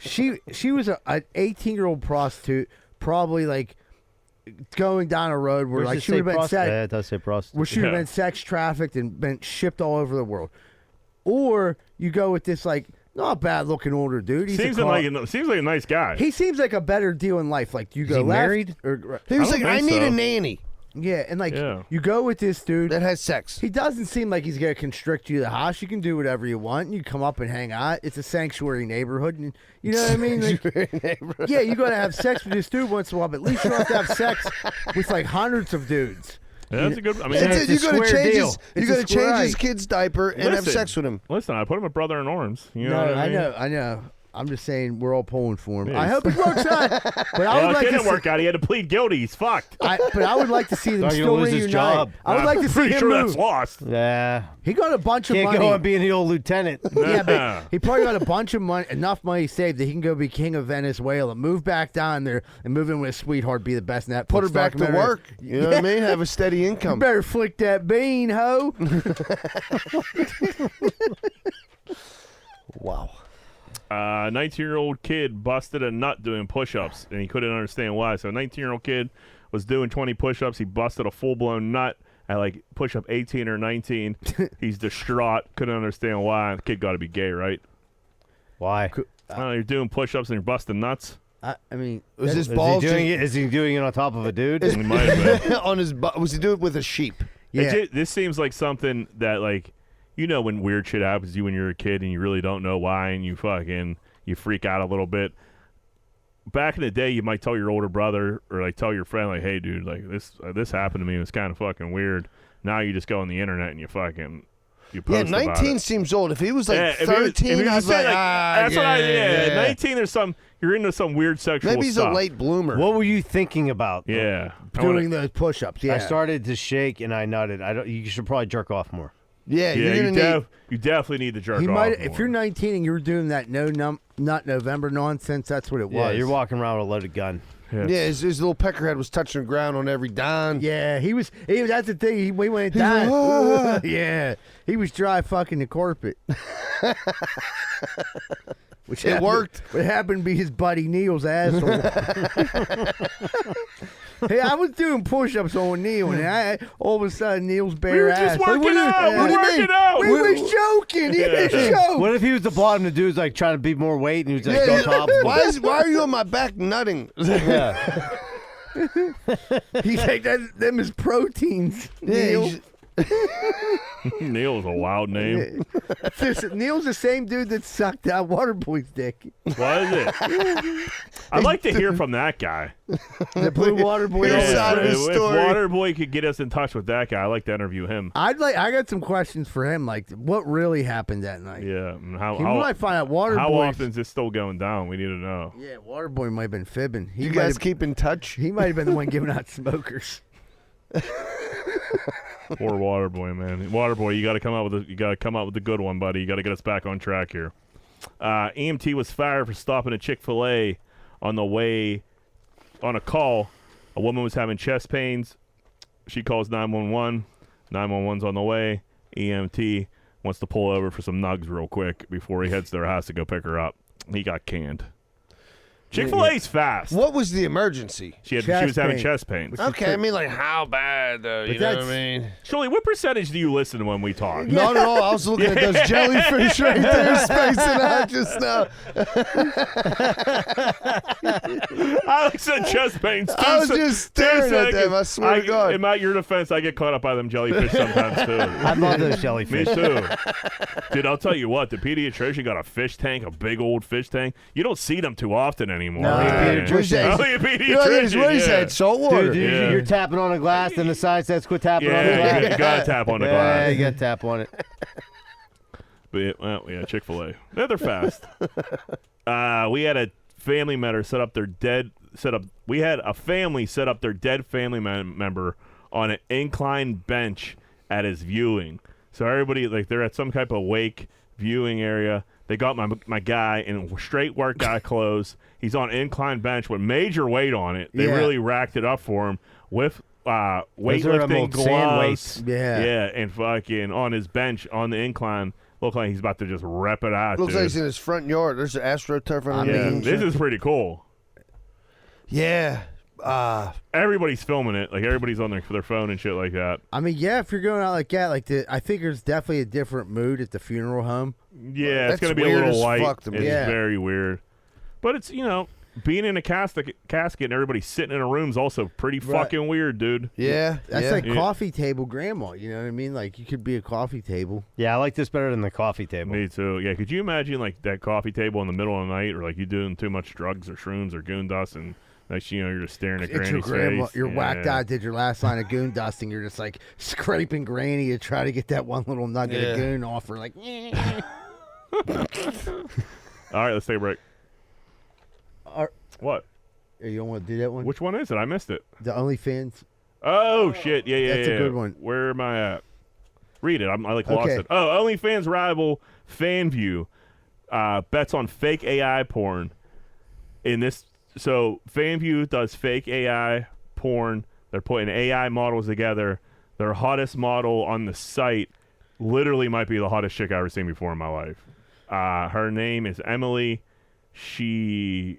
she was an 18-year-old prostitute, probably like going down a road where like she would have been it does say prostitute. where she would have been sex trafficked and been shipped all over the world. Or you go with this like not bad looking older dude. Seems like a nice guy. He seems like a better deal in life. Like you go he left, married? Or, He was I like, don't I think need so. a nanny yeah, and like you go with this dude that has sex. He doesn't seem like he's gonna constrict you to the house. You can do whatever you want. You come up and hang out. It's a sanctuary neighborhood, and you know what I mean. Like, yeah, you gotta have sex with this dude once in a while, but at least you don't have to have sex with like hundreds of dudes. Yeah, that's a good. I mean, It's It's a you got to square change deal. his. You It's got a to change square his right. kid's diaper and have sex with him. Listen, I put him a brother in arms. You know No, what I mean? know. I'm just saying we're all pulling for him. Yeah, I hope it works out. But I Well, would it like to didn't see, work out. He had to plead guilty. He's fucked. but I would like to see them Thought he still would lose his reunite. job. I would like to see pretty him sure move. that's lost. Yeah. He got a bunch of Can't money. go on being the old lieutenant. Yeah, but he probably got a bunch of money, enough money saved that he can go be king of Venezuela, move back down there, and move in with his sweetheart, be the best Netflix Put her back to documentary. work. You know what I mean? Have a steady You income. better flick that bean, ho. Wow. 19-year-old kid busted a nut doing push-ups, and he couldn't understand why. So a 19-year-old kid was doing 20 push-ups. He busted a full-blown nut at like push-up 18 or 19. He's distraught. Couldn't understand why. The kid got to be gay, right? Why? You're doing push-ups and you're busting nuts. I mean, Was his Is balls he doing it on top of a dude? He might have been. on his butt? Was he doing it with a sheep? yeah. This seems like something that, like, you know, when weird shit happens to you when you're a kid and you really don't know why, and you freak out a little bit. Back in the day, you might tell your older brother or like tell your friend, like, "Hey, dude, like this happened to me. It was kind of fucking weird." Now you just go on the internet and you post Yeah, about 19 it. seems old. If he was like Yeah, if 13, he I was was like, that's what I. yeah. 19. You're into some weird sexual Maybe he's stuff. a late bloomer. What were you thinking about? Yeah, doing those push-ups. Yeah, I started to shake and I nutted. You should probably jerk off more. Yeah, Yeah, you're gonna need. you definitely need to jerk he off. might. more. If you're 19 and you're doing that not November nonsense, that's what it was. Yeah, you're walking around with a loaded gun. Yeah. Yeah, his little peckerhead was touching the ground on every dime. Yeah, he was. That's the thing. We went He's like, down. "Ah." Yeah, he was dry fucking the carpet. Which It worked. What happened to be his buddy Neil's asshole. Hey, I was doing push-ups on Neil, and all of a sudden Neil's bare We were ass. just working out. What do you We're mean? working out. We was joking. He was joking. What if he was the bottom? The dude's like trying to be more weight, and he was like Yeah, on top. why are you on my back nutting? Yeah. He's like, them is proteins. Neil. he's- Neil's a wild name. Neil's the same dude that sucked that Waterboy's dick. What is it? I'd like to hear from that guy. The blue Waterboy. Here's side of his if story. Waterboy could get us in touch with that guy, I'd like to interview him. I got some questions for him, like what really happened that night. Yeah, and He how might find out Waterboy. how often is this still going down? We need to know. Yeah, Waterboy might have been fibbing. You guys keep in touch? He might have been the one giving out smokers. Poor Waterboy, man. Waterboy, you got to come up with the good one, buddy. You got to get us back on track here. EMT was fired for stopping a Chick-fil-A on the way on a call. A woman was having chest pains. She calls 911. 911's on the way. EMT wants to pull over for some nugs real quick before he heads to their house to go pick her up. He got canned. Chick-fil-A's fast. What was the emergency? She was having chest pains. Okay, I mean, like, how bad, though? You know what I mean? Shirley, what percentage do you listen when we talk? Not at all. I was looking at those jellyfish right there, spacing out just now. Alex said chest pains. I was just staring at them, I swear to God. In your defense, I get caught up by them jellyfish sometimes, too. I love those jellyfish. Me too. Dude, I'll tell you what, the pediatrician got a fish tank, a big old fish tank. You don't see them too often anymore. No, pediatrician. Only a pediatrician, What he yeah. said, salt water. Dude, Yeah. you're tapping on a glass, and the sign says quit tapping on the Yeah, glass. you got to tap on the Yeah, glass. you got to tap on it. But, yeah, Chick-fil-A. Yeah, they're fast. We had a family member set up their dead family member on an inclined bench at his viewing. So everybody, like, they're at some type of wake viewing area. They got my guy in straight work guy clothes. He's on incline bench with major weight on it. They really racked it up for him with weightlifting gloves. Yeah, and fucking on his bench on the incline. Look like he's about to just rep it out. Looks like he's in his front yard. There's an AstroTurf on the this is pretty cool. Yeah. Everybody's filming it. Like, everybody's on their phone and shit like that. I mean, yeah, if you're going out like that, I think there's definitely a different mood at the funeral home. Yeah, it's going to be a little light. It's very weird. But it's, being in a casket and everybody sitting in a room is also pretty fucking weird, dude. Yeah. That's like coffee table grandma, you know what I mean? Like, you could be a coffee table. Yeah, I like this better than the coffee table. Me too. Yeah, could you imagine, like, that coffee table in the middle of the night, or, like, you doing too much drugs or shrooms or goon dust, and next thing you know, you're just staring at It's Granny's your grandma. face. You're whacked out, did your last line of goon dusting. You're just, like, scraping Granny to try to get that one little nugget of goon off her. Like, All right, let's take a break. What? You don't want to do that one? Which one is it? I missed it. The OnlyFans. Oh, shit. Yeah. That's a good one. Where am I at? Read it. I lost it. Oh, OnlyFans rival FanView bets on fake AI porn. So FanView does fake AI porn. They're putting AI models together. Their hottest model on the site literally might be the hottest chick I've ever seen before in my life. Her name is Emily. She's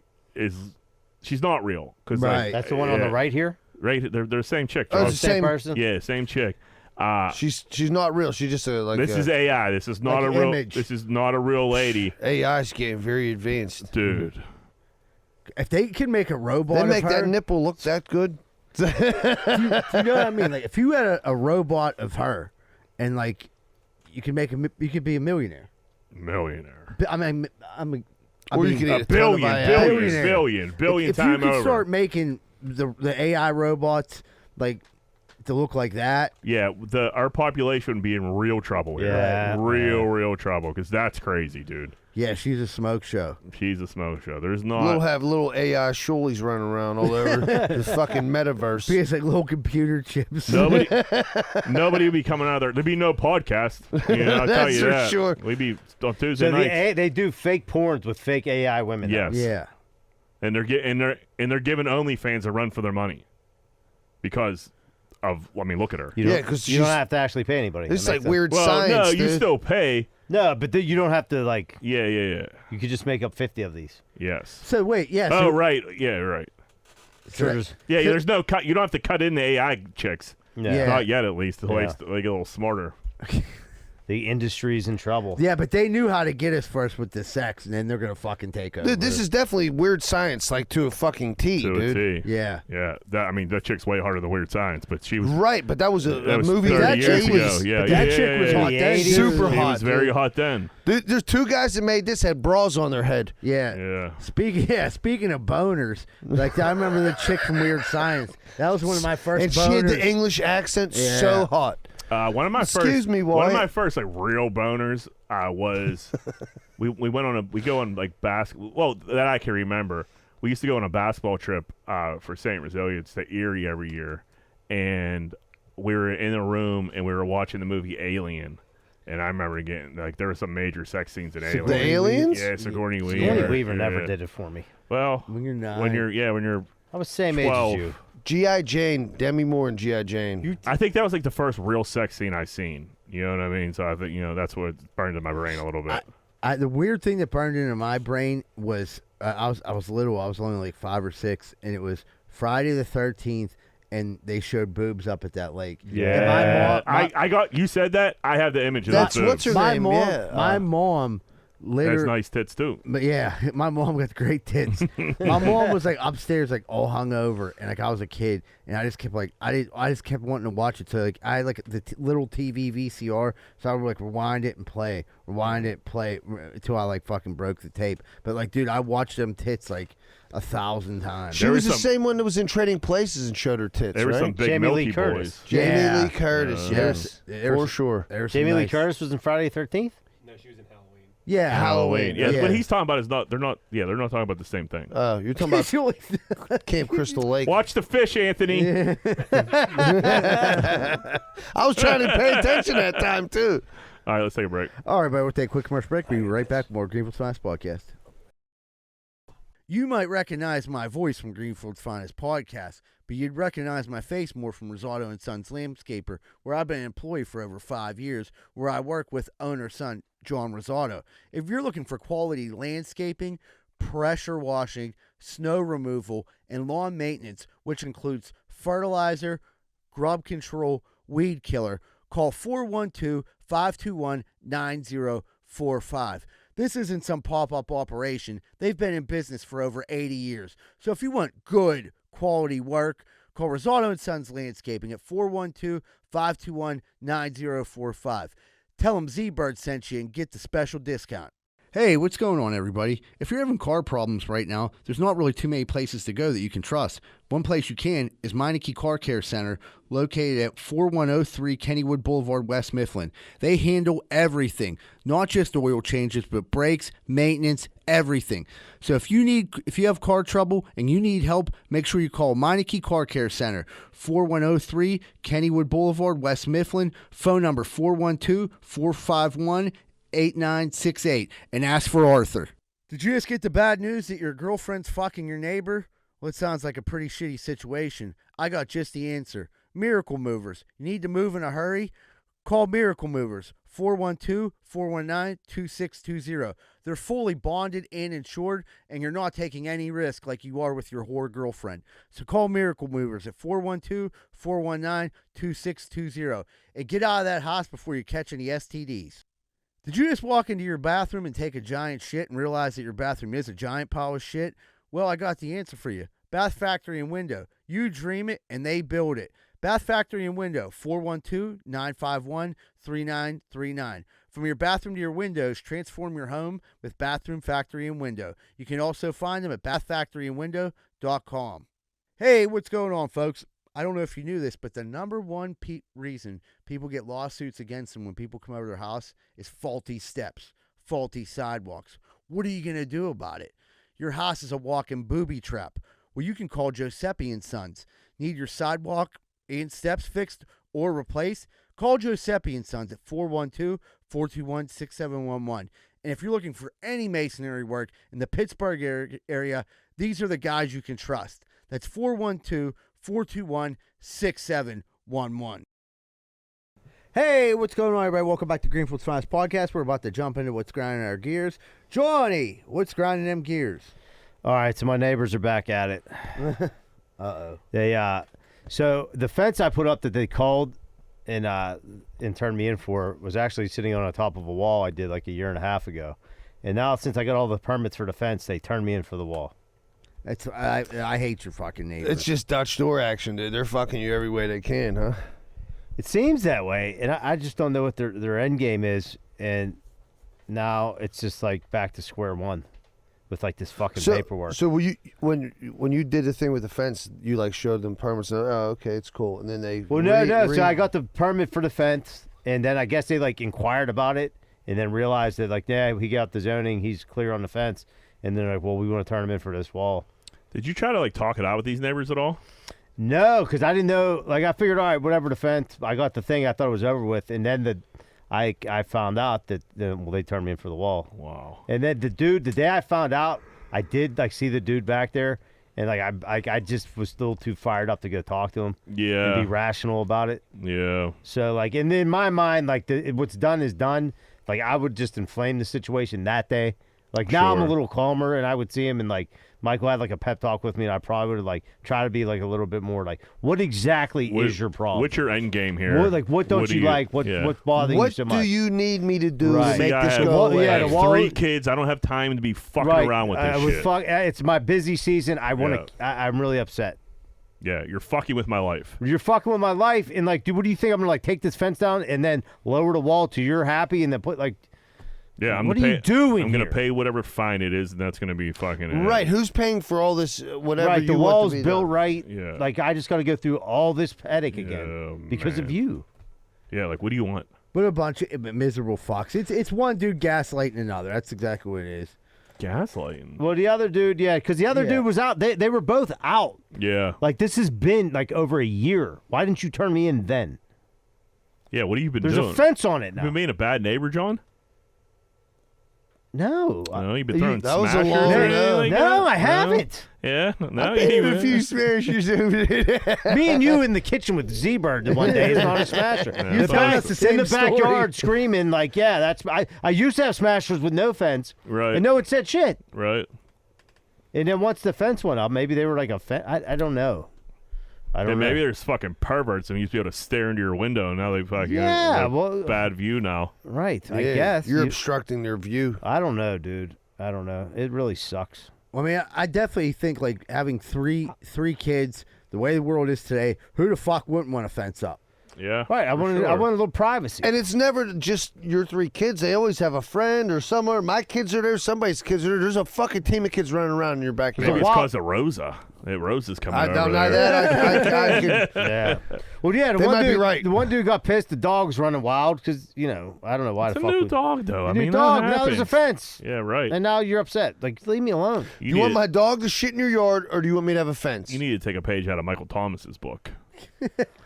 not real. Right. That's the one on the right here? Right. They're the same chick. Oh, it's the same person? Yeah, same chick. She's not real. She's just this is AI. This is not a real image. This is not a real lady. AI's getting very advanced. Dude. If they can make a robot they make of her, that nipple look that good. do you know what I mean? Like, if you had a robot of her and, like, you could be a millionaire. Or you could eat a billion if time you could over. start making the AI robots like to look like that. Yeah, our population would be in real trouble here. Yeah, real trouble, because that's crazy, dude. Yeah, she's a smoke show. She's a smoke show. There's not. We'll have little AI shoalies running around all over the fucking metaverse. It's like little computer chips. Nobody would be coming out of there. There'd be no podcast. I'll tell you for that. Sure. We'd be on Tuesday nights. They do fake porns with fake AI women. Yes. Yeah. And they're giving OnlyFans a run for their money because of. I mean, look at her. Because you don't have to actually pay anybody. It's like weird well, science. No, dude. you still pay. No, but you don't have to like. Yeah. You could just make up 50 of these. Yes. So wait, yeah. Oh right, yeah, right. There's no cut. You don't have to cut in the AI chicks. Yeah. Not yet, at least. They get a little smarter. The industry's in trouble. Yeah, but they knew how to get us first with the sex, and then they're gonna fucking take over. Dude, this is definitely weird science, like to a fucking T, dude. A T. Yeah. Yeah. That chick's way harder than weird science, but she was right. But that was a was movie 30 that years chick ago. was. Yeah, that chick was hot then. Super hot. It was very hot then. Dude, there's two guys that made this had bras on their head. Yeah. Speaking of boners, like I remember the chick from Weird Science. That was one of my first. And boners. she had the English accent so hot. One of my first like real boners was we go on like basketball. Well, that I can remember. We used to go on a basketball trip for St. Resilience to Erie every year, and we were in a room and we were watching the movie Alien. And I remember getting like there were some major sex scenes in Alien. The aliens? Yeah, Sigourney Weaver. Sigourney Weaver never did it for me. Well, when you're 9. when you're I was same 12. age as you. G.I. Jane, Demi Moore and G.I. Jane. I think that was like the first real sex scene I seen. You know what I mean? So I think that's what burned in my brain a little bit. The weird thing that burned into my brain was I was little. I was only like 5 or 6, and it was Friday the 13th, and they showed boobs up at that lake. Yeah, I got you said that. I have the image of That's those what's her my name? mom. My mom. Has nice tits too. But yeah, my mom got great tits. My mom was like upstairs, like all hungover, and like I was a kid, and I just kept like I just kept wanting to watch it. So like I had like the little TV VCR, so I would like rewind it and play until I like fucking broke the tape. But like, dude, I watched them tits like 1,000 times. She was the same one that was in Trading Places and showed her tits, There were right? some big Jamie Milky Lee Curtis. boys. Jamie Lee Curtis, yes, for sure. Jamie Lee Curtis was in Friday the 13th? No, she was in Halloween. Yeah, Halloween. Yeah, what he's talking about is not. They're not talking about the same thing. Oh, you're talking about Camp Crystal Lake. Watch the fish, Anthony. I was trying to pay attention that time too. All right, let's take a break. All right, but we'll take a quick commercial break. We'll be right back with more Greenfield's Finest Podcast. You might recognize my voice from Greenfield's Finest Podcast, but you'd recognize my face more from Rosado and Sons Landscaper, where I've been an employee for over 5 years, where I work with owner-son John Rosado. If you're looking for quality landscaping, pressure washing, snow removal, and lawn maintenance, which includes fertilizer, grub control, weed killer, call 412-521-9045. This isn't some pop-up operation. They've been in business for over 80 years. So if you want good, quality work, call Rosado and Sons Landscaping at 412-521-9045. Tell them Z-Bird sent you and get the special discount. Hey, what's going on, everybody? If you're having car problems right now, there's not really too many places to go that you can trust. One place you can is Meineke Car Care Center, located at 4103 Kennywood Boulevard, West Mifflin. They handle everything, not just oil changes, but brakes, maintenance, everything. So if you have car trouble and you need help, make sure you call Meineke Car Care Center, 4103 Kennywood Boulevard, West Mifflin. Phone number 412-451-8968, and ask for Arthur. Did you just get the bad news that your girlfriend's fucking your neighbor? Well, it sounds like a pretty shitty situation. I got just the answer. Miracle Movers. You need to move in a hurry? Call Miracle Movers, 412-419-2620. They're fully bonded and insured, and you're not taking any risk like you are with your whore girlfriend. So call Miracle Movers at 412-419-2620 and get out of that house before you catch any STDs. Did you just walk into your bathroom and take a giant shit and realize that your bathroom is a giant pile of shit? Well, I got the answer for you. Bath Factory and Window. You dream it, and they build it. Bath Factory and Window, 412-951-3939. From your bathroom to your windows, transform your home with Bathroom Factory and Window. You can also find them at bathfactoryandwindow.com. Hey, what's going on, folks? I don't know if you knew this, but the number one reason people get lawsuits against them when people come over to their house is faulty steps, faulty sidewalks. What are you going to do about it? Your house is a walking booby trap. Well, you can call Giuseppe and Sons. Need your sidewalk and steps fixed or replaced? Call Giuseppe and Sons at 412-421-6711. And if you're looking for any masonry work in the Pittsburgh area, these are the guys you can trust. That's 412-421-6711. Hey, what's going on, everybody? Welcome back to Greenfield's Finest Podcast. We're about to jump into what's grinding our gears. Johnny, what's grinding them gears? All right, so my neighbors are back at it. Uh-oh. So the fence I put up that they called and turned me in for was actually sitting on the top of a wall I did like a year and a half ago. And now since I got all the permits for the fence, they turned me in for the wall. I hate your fucking neighbors. It's just Dutch door action, dude. They're fucking you every way they can, huh? It seems that way, and I just don't know what their end game is. And now it's just like back to square one with like this fucking paperwork. So when you did the thing with the fence, you like showed them permits. And, oh, okay, it's cool. And then they no. So I got the permit for the fence, and then I guess they like inquired about it, and then realized that like, yeah, he got the zoning, he's clear on the fence, and then like, well, we want to turn him in for this wall. Did you try to like talk it out with these neighbors at all? No, because I didn't know. Like I figured, all right, whatever the fence, I got the thing. I thought it was over with, and then I found out that they turned me in for the wall. Wow. And then the day I found out, I did like see the dude back there, and like I just was still too fired up to go talk to him. Yeah. And be rational about it. Yeah. So like, and in my mind, like what's done is done. Like I would just inflame the situation that day. Like now I'm a little calmer, and I would see him, and like Michael had like a pep talk with me, and I probably would like try to be like a little bit more like, what exactly is your problem? What's your end game here? What don't you like? What's bothering you so much? What do you need me to do to make this go away? I have 3 kids. I don't have time to be fucking around with this shit. It's my busy season. I'm really upset. Yeah, you're fucking with my life. You're fucking with my life, and like, dude, what do you think? I'm gonna like take this fence down and then lower the wall till you're happy, and then put like. Yeah, what are you doing? I'm going to pay whatever fine it is, and that's going to be fucking right. Who's paying for all this? Whatever. Right, you the want wall's to be built done? right. Yeah. Like I just got to go through all this headache again because of you. Yeah, like what do you want? but a bunch of miserable fucks. It's one dude gaslighting another. That's exactly what it is. Gaslighting. Well, the other dude, because the other dude was out. They were both out. Yeah. Like, this has been, like, over a year. Why didn't you turn me in then? Yeah, what have you been doing? doing? There's a fence on it now. You been being a bad neighbor, John? No. No, you've been throwing that was a smashers long or anything like that? No, I haven't. Yeah? No, I you a few smashers over there. Me and you in the kitchen with Z-Bird the one day is not a smasher. Yeah, You're that's telling awesome. us the same in the story. backyard screaming like, yeah, that's I used to have smashers with no fence. Right. And no one said shit. Right. And then once the fence went up, maybe they were like a fence. I don't know. I don't And know. maybe there's fucking perverts and you used to be able to stare into your window and now they fucking Yeah, have well- bad view now. Right, I Yeah, guess. you're obstructing their view. I don't know, dude. I don't know. It really sucks. I mean, I definitely think like having three kids, the way the world is today, who the fuck wouldn't want to fence up? Yeah. Right, I wanted a little privacy. And it's never just your 3 kids. They always have a friend or somewhere. My kids are there. Somebody's kids are there. There's a fucking team of kids running around in your backyard. Maybe it's because of Rosa. Hey, Rosa's coming I over don't know there. that. I could, Yeah. Well, yeah, They might be dude, right. the one dude got pissed. The dog's running wild because, I don't know why It's the a fuck. new dog, though. I New mean, dog. that Now there's a happens. fence. Yeah, right. And now you're upset. Like, leave me alone. you want my dog to shit in your yard, or do you want me to have a fence? You need to take a page out of Michael Thomas's book.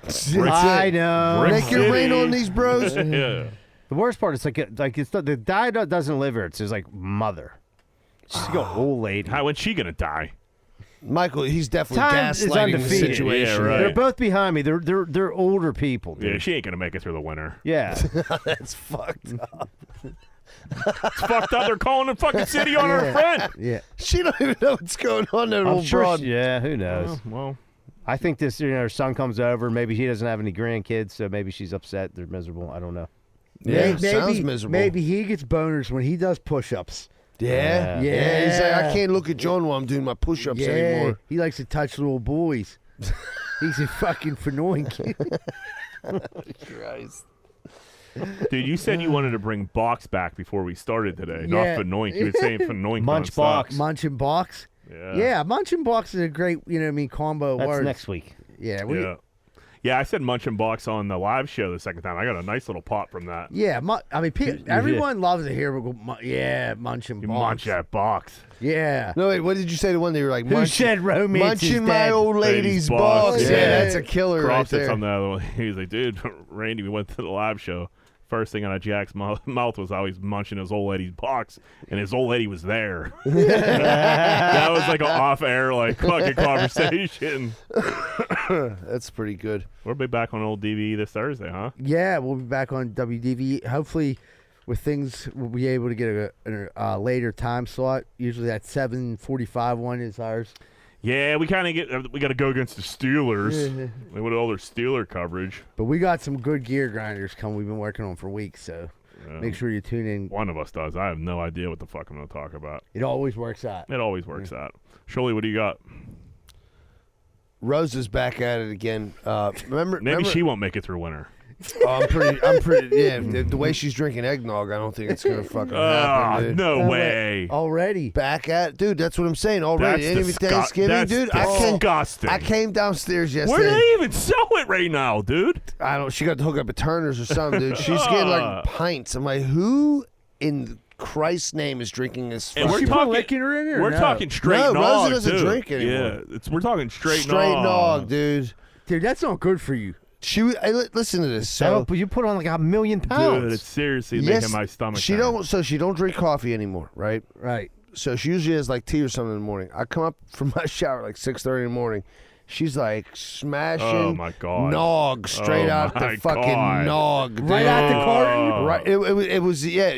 That's I it. know. Rick Make it rain City. on these bros. Yeah. The worst part is it's the guy doesn't live here. It's his like mother. She's like an old lady. When's she gonna die? Michael, he's definitely Time is gaslighting the undefeated. situation. Yeah, right. They're both behind me. They're older people. Dude. Yeah, she ain't gonna make it through the winter. Yeah. That's fucked up. It's fucked up. They're calling the fucking city on her friend. Yeah. She don't even know what's going on, that I'm old sure. broad. Yeah. Who knows? Well, I think this. Her son comes over. Maybe he doesn't have any grandkids, so maybe she's upset. They're miserable. I don't know. Yeah, maybe, sounds miserable. Maybe he gets boners when he does push-ups. Yeah. Yeah. He's like, I can't look at John while I'm doing my push-ups Yeah, anymore. he likes to touch little boys. He's a fucking annoying kid. Christ. dude, you said you wanted to bring box back before we started today. Yeah. Not Fanoink. You were saying Fanoink. Munch nonstop. box. Munch and box. Yeah. Yeah, munch and box is a great, combo of That's words. next week. Yeah, Yeah, I said munch and box on the live show the second time. I got a nice little pop from that. yeah. I mean, everyone loves to hear. Yeah, munch and You box. munch that box. Yeah. No, wait, what did you say to one? They were like, Who said romance is munching my dead? old lady's box. Yeah. Yeah, that's a killer right Croft said there. something the other one. He was like, dude, Randy, we went to the live show. First thing out of Jack's mouth was how he's munching his old lady's box, and his old lady was there. That was like an off-air, like, fucking conversation. That's pretty good. We'll be back on old DVE this Thursday, huh? Yeah, we'll be back on WDV. Hopefully, with things, we'll be able to get a later time slot. Usually that 7:45 one is ours. Yeah, we kind of we got to go against the Steelers. They want all their Steeler coverage. But we got some good gear grinders coming. We've been working on for weeks, so make sure you tune in. One of us does. I have no idea what the fuck I'm going to talk about. It always works out. It always works out. Shirley, what do you got? Rose is back at it again. Remember, She won't make it through winter. I'm pretty. Yeah, the way she's drinking eggnog, I don't think it's gonna fucking happen, dude. No way. Already back at, dude. That's what I'm saying. Already, That's ain't even Thanksgiving, that's dude. disgusting. I came downstairs yesterday. Where do they even sell it right now, dude? I don't. She got to hook up at Turner's or something, dude. She's getting like pints. I'm like, who in Christ's name is drinking this? And Is she put liquor in it or We're no? talking straight No, nog, Rosa doesn't dude. drink anymore. Yeah, we're talking straight nog, dude. Dude, that's not good for you. Listen to this. So you put on like 1,000,000 pounds. Dude, it's seriously yes, making my stomach. She turn. she don't drink coffee anymore, right? Right. So she usually has like tea or something in the morning. I come up from my shower like 6:30 in the morning. She's like smashing Oh my god, nog straight out my the fucking God. nog, dude. Right out the carton? Right. It was yeah.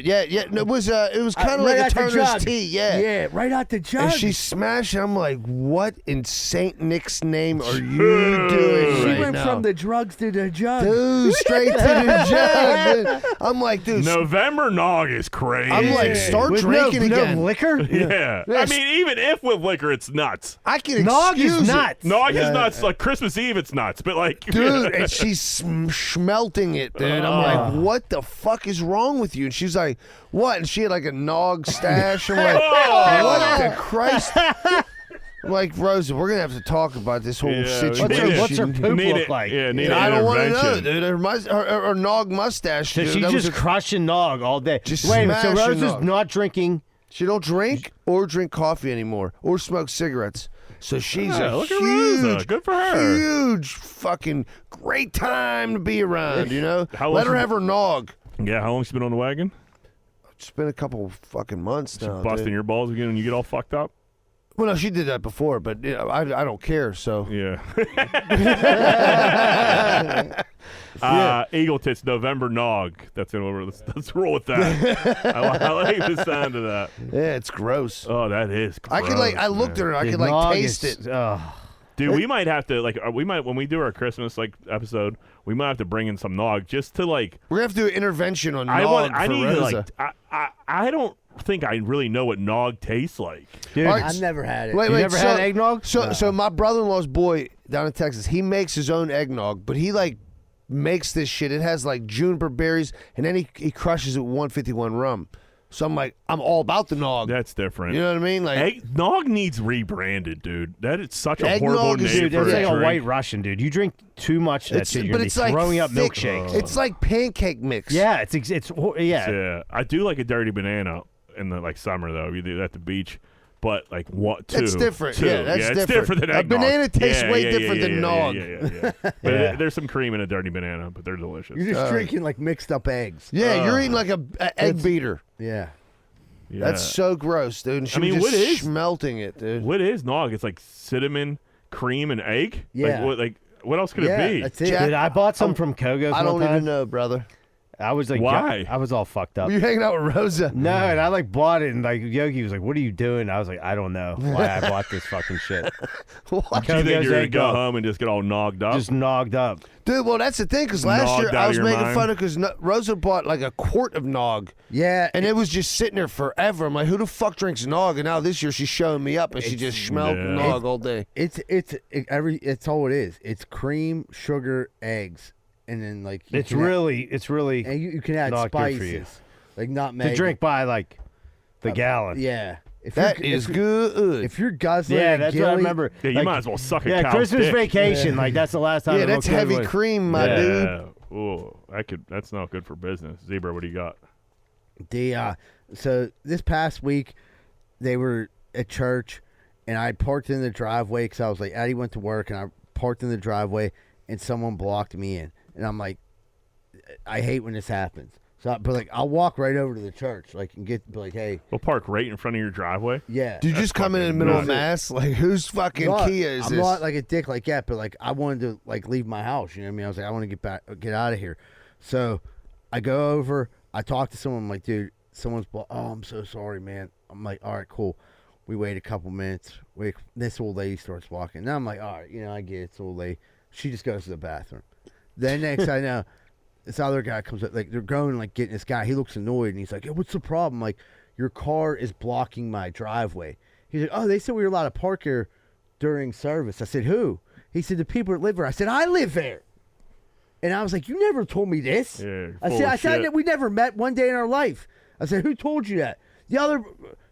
No, it was kind of right like a out the Turner's jug. tea, yeah. Yeah, right out the jug. And she's smashing. I'm like, what in Saint Nick's name are you doing She right went now? from the drugs to the jug. Dude, straight to the jug. Dude. I'm like, dude. November nog is crazy. I'm like, start With drinking no again. liquor? Yeah. I mean, even if with liquor, it's nuts. I can Nog excuse is it. nuts. Nog is nuts. Like Christmas Eve, it's nuts. But like, Dude, and she's smelting it, dude. I'm like, what the fuck is wrong with you? And she's like, what? And she had like a nog stash. I'm like, what the Christ? Like, Rosa, we're going to have to talk about this whole Yeah, situation. What's her poop look like? Yeah, need I an don't want to know, intervention. dude. Her nog mustache. So dude, she's that was just crushing nog all day. Just Wait a minute, so smashing Rosa's nog. not drinking. She don't drink or drink coffee anymore or smoke cigarettes. So she's Yeah, a look at Rosa. huge, Good for her. huge fucking great time to be around, you know? How Let long her she- have her nog. Yeah, how long she been on the wagon? It's been a couple fucking months She now. busting dude. your balls again and you get all fucked up? Well, no, she did that before, but you know, I don't care, so. Yeah. Eagle Tits November Nog. That's over. Let's roll with that. I like the sound of that. Yeah, it's gross. Oh, that is gross. I could like, I looked at her, I The could like nog taste is- it. Dude, we might have to we might when we do our Christmas episode, we might have to bring in some nog just to like. We're gonna have to do an intervention on nog I for need Rosa. to I don't think I really know what nog tastes like. Dude, All right, I've never had it. Wait, you wait, never so, had eggnog? So my brother-in-law's boy down in Texas, he makes his own eggnog, but he like makes this shit. It has like juniper berries, and then he crushes it with 151 rum. So I'm like, I'm all about the nog. That's different. You know what I mean? Like Nog needs rebranded, dude. That is such a Eggnog horrible is- name Dude, for that's a like a drink. white Russian, dude. You drink too much of that shit, you're but gonna it's be like throwing up thick. milkshakes. It's like pancake mix. Yeah, it's yeah. Yeah, I do like a dirty banana in the like summer though. You do that at the beach, but like what? That's different. Two. Yeah, that's it's different. than A eggnog. banana tastes Yeah, way yeah, different yeah, than yeah, nog. Yeah. But Yeah. there's some cream in a dirty banana, but they're delicious. You're just drinking like mixed up eggs. Yeah, you're eating like a egg beater. Yeah. Yeah. That's so gross, dude. And she I mean, was what just is- melting it, dude. What is nog? It's like cinnamon, cream, and egg. Yeah. What else could Yeah, it be? that's it. Jack- Dude, I bought some from Kogo's I don't one time. even know, brother. I was like, Why? I was all fucked up. Were you hanging out with Rosa? No, and I like bought it, and like Yogi was like, "What are you doing?" I was like, "I don't know why I bought this fucking shit." What? Do you think Kogo's you're gonna go eggnog. home and just get all nogged up? Just nogged up. Dude, well, that's the thing, because last Nogged year out I of was your making mind? fun of because Rosa bought like a quart of nog, Yeah. and it was just sitting there forever. I'm like, who the fuck drinks nog? And now this year she's showing me up, and she just smelled Yeah. nog all day. It's all it is. It's cream, sugar, eggs, and then like you It's can really add, and you can add not good for you. spices like nutmeg. to drink by like the gallon. Yeah. If That you're, is if you're- good. If you're guzzling, Yeah, a that's what I Gilly- remember. Yeah, you Like, might as well suck a yeah, cow's Christmas dick. vacation. Like that's the last time. Yeah, I that's looked heavy over. cream, my Yeah. dude. Yeah. Ooh, that's not good for business. Zebra, what do you got? So this past week, they were at church, and I parked in the driveway because I was like, Addie went to work, and I parked in the driveway, and someone blocked me in, and I'm like, I hate when this happens. So, but like, I'll walk right over to the church, like, and be like, hey, We'll park right in front of your driveway. yeah. Do you just come in the middle of nuts. mass? Like, whose fucking I'm not- Kia is I'm this? not like a dick like that, but like I wanted to like leave my house. You know what I mean? I was like, I want to get out of here. So I go over. I talk to someone. I'm like, dude, someone's. Oh, I'm so sorry, man. I'm like, all right, cool. We wait a couple minutes. Wait, this old lady starts walking. Now I'm like, all right, I get it. It's old lady. She just goes to the bathroom. Then next I know, this other guy comes up. Like they're going like getting this guy. He looks annoyed and he's like, hey, what's the problem? Like, your car is blocking my driveway. He's like, oh, they said we were allowed to park here during service. I said, who? He said, the people that live there. I said, I live there. And I was like, you never told me this. Yeah, I full said, of shit. that we never met one day in our life. I said, who told you that?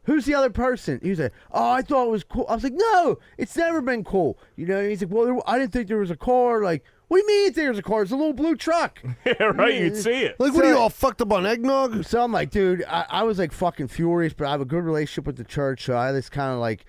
Who's the other person? He was like, oh, I thought it was cool. I was like, no, it's never been cool. And he's like, well, I didn't think there was a car. Like, what do you mean you didn't think there was a car? It's a little blue truck. Yeah, right. You'd see it. Like, what are you all fucked up on eggnog? So I'm like, dude, I was like fucking furious, but I have a good relationship with the church, so I just kind of like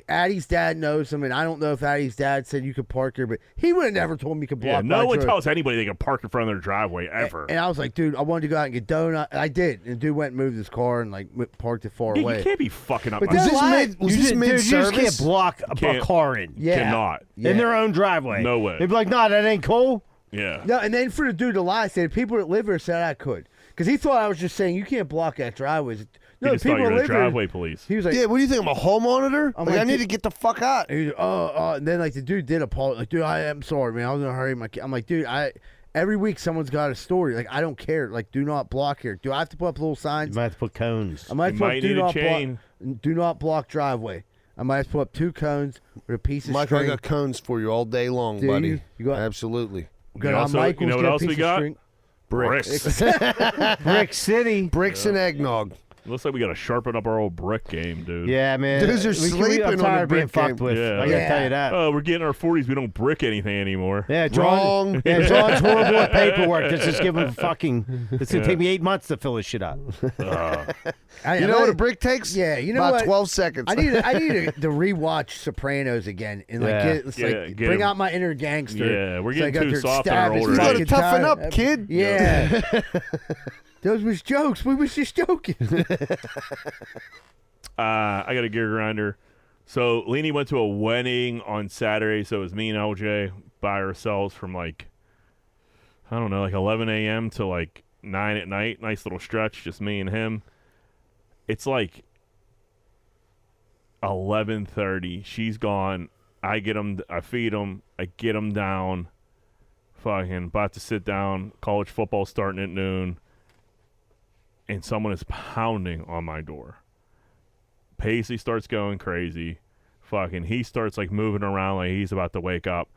Addie's dad knows him, and I don't know if Addie's dad said you could park here, but he would have never told me you could block. Yeah, no my one road. tells anybody they can park in front of their driveway ever. And I was like, dude, I wanted to go out and get donut. And I did, and dude went and moved his car and like parked it far Dude, away. you can't be fucking up. But my that's Was why- this mid? Was You this just- mid dude, you just can't service? block a Can't. car in. Yeah. Cannot. Yeah. In their own driveway. No way. They'd be like, "No, that ain't cool." Yeah. No, and then for the dude to lie, said people that live here said I could, because he thought I was just saying you can't block that driveway. No, You just thought people you were that the live here. driveway police. He was like, Yeah, what do you think? I'm a home monitor? I'm Like, like, I need dude- to get the fuck out. And he was, and then like the dude did apologize. Like, dude, I am sorry, man. I was in a hurry. I'm like, dude, every week someone's got a story. Like, I don't care. Like, do not block here. Do I have to put up little You signs? might have to put cones. I might You put might do need a not chain. block. Do not block driveway. I might have to put up 2 cones with a piece of Michael, I string. got cones for you all day long, Do buddy. you got- Absolutely. Good You on also- Michael's, you know what get a else we piece of got? string. Bricks. Brick City. Bricks and eggnog. Looks like we got to sharpen up our old brick game, dude. Yeah, man. Dudes are I'm sleeping on tired the of being brick game. fucked with. Yeah. I gotta tell you that. Oh, we're getting our 40s. We don't brick anything anymore. Yeah, Wrong. Yeah, John's horrible at paperwork. Let's just give him fucking. It's gonna take me 8 months to fill this shit out. You know what a brick takes? Yeah, you know about what? 12 seconds. I need to rewatch Sopranos again and like Yeah. get bring out my inner gangster. Yeah, we're So I getting got too to soft in stab our his older You gotta fucking toughen tire. up, kid. Yeah. Those was jokes. We was just joking. I got a gear grinder. So Leanie went to a wedding on Saturday, so it was me and LJ by ourselves from like, I don't know, like 11 a.m. to like 9 at night. Nice little stretch, just me and him. It's like 11:30. She's gone. I get him. I feed him. I get him down. Fucking about to sit down. College football starting at noon. And someone is pounding on my door. Paisley starts going crazy. Fucking, he starts like moving around like he's about to wake up.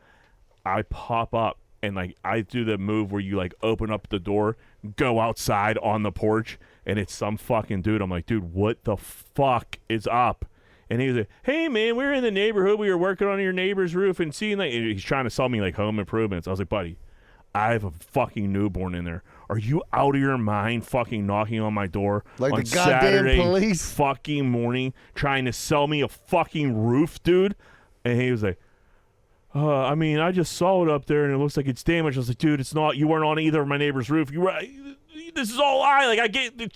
I pop up and like I do the move where you like open up the door, go outside on the porch, and it's some fucking dude. I'm like, dude, what the fuck is up? And he's like, hey man, we were in the neighborhood. We were working on your neighbor's roof and seeing like, and he's trying to sell me like home improvements. I was like, buddy, I have a fucking newborn in there. Are you out of your mind fucking knocking on my door Like on the goddamn Saturday police? fucking morning trying to sell me a fucking roof, dude? And he was like, I mean, I just saw it up there and it looks like it's damaged. I was like, dude, it's not. You weren't on either of my neighbor's roof. You were. This is all I like. I get what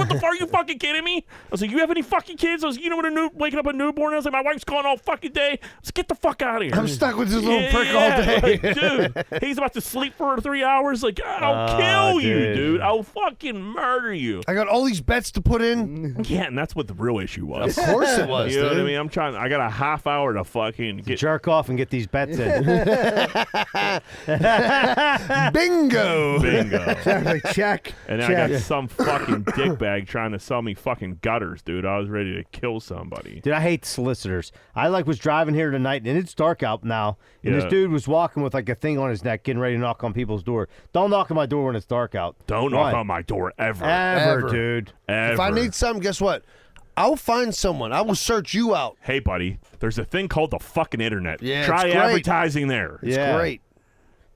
the fuck? Are you fucking kidding me? I was like, you have any fucking kids? I was, you know what waking up a newborn. I was like, my wife's gone all fucking day. I was like, get the fuck out of here. I'm stuck with this little prick all day. Like, dude, he's about to sleep for 3 hours. Like, I'll kill you, dude. I'll fucking murder you. I got all these bets to put in. Yeah, and that's what the real issue was. Of course it was, You know dude. what I mean? I got a half hour to fucking get. Jerk off and get these bets in. Bingo. Bingo. Check. And then I got some fucking dickbag trying to sell me fucking gutters, dude. I was ready to kill somebody. Dude, I hate solicitors. I was driving here tonight, and it's dark out now, and this Yeah. dude was walking with like a thing on his neck, getting ready to knock on people's door. Don't knock on my door when it's dark out. Don't Why? knock on my door ever. Ever, dude. Ever. If I need something, guess what? I'll find someone. I will search you out. Hey, buddy, there's a thing called the fucking internet. Yeah, Try it's great. advertising there. It's Yeah. great.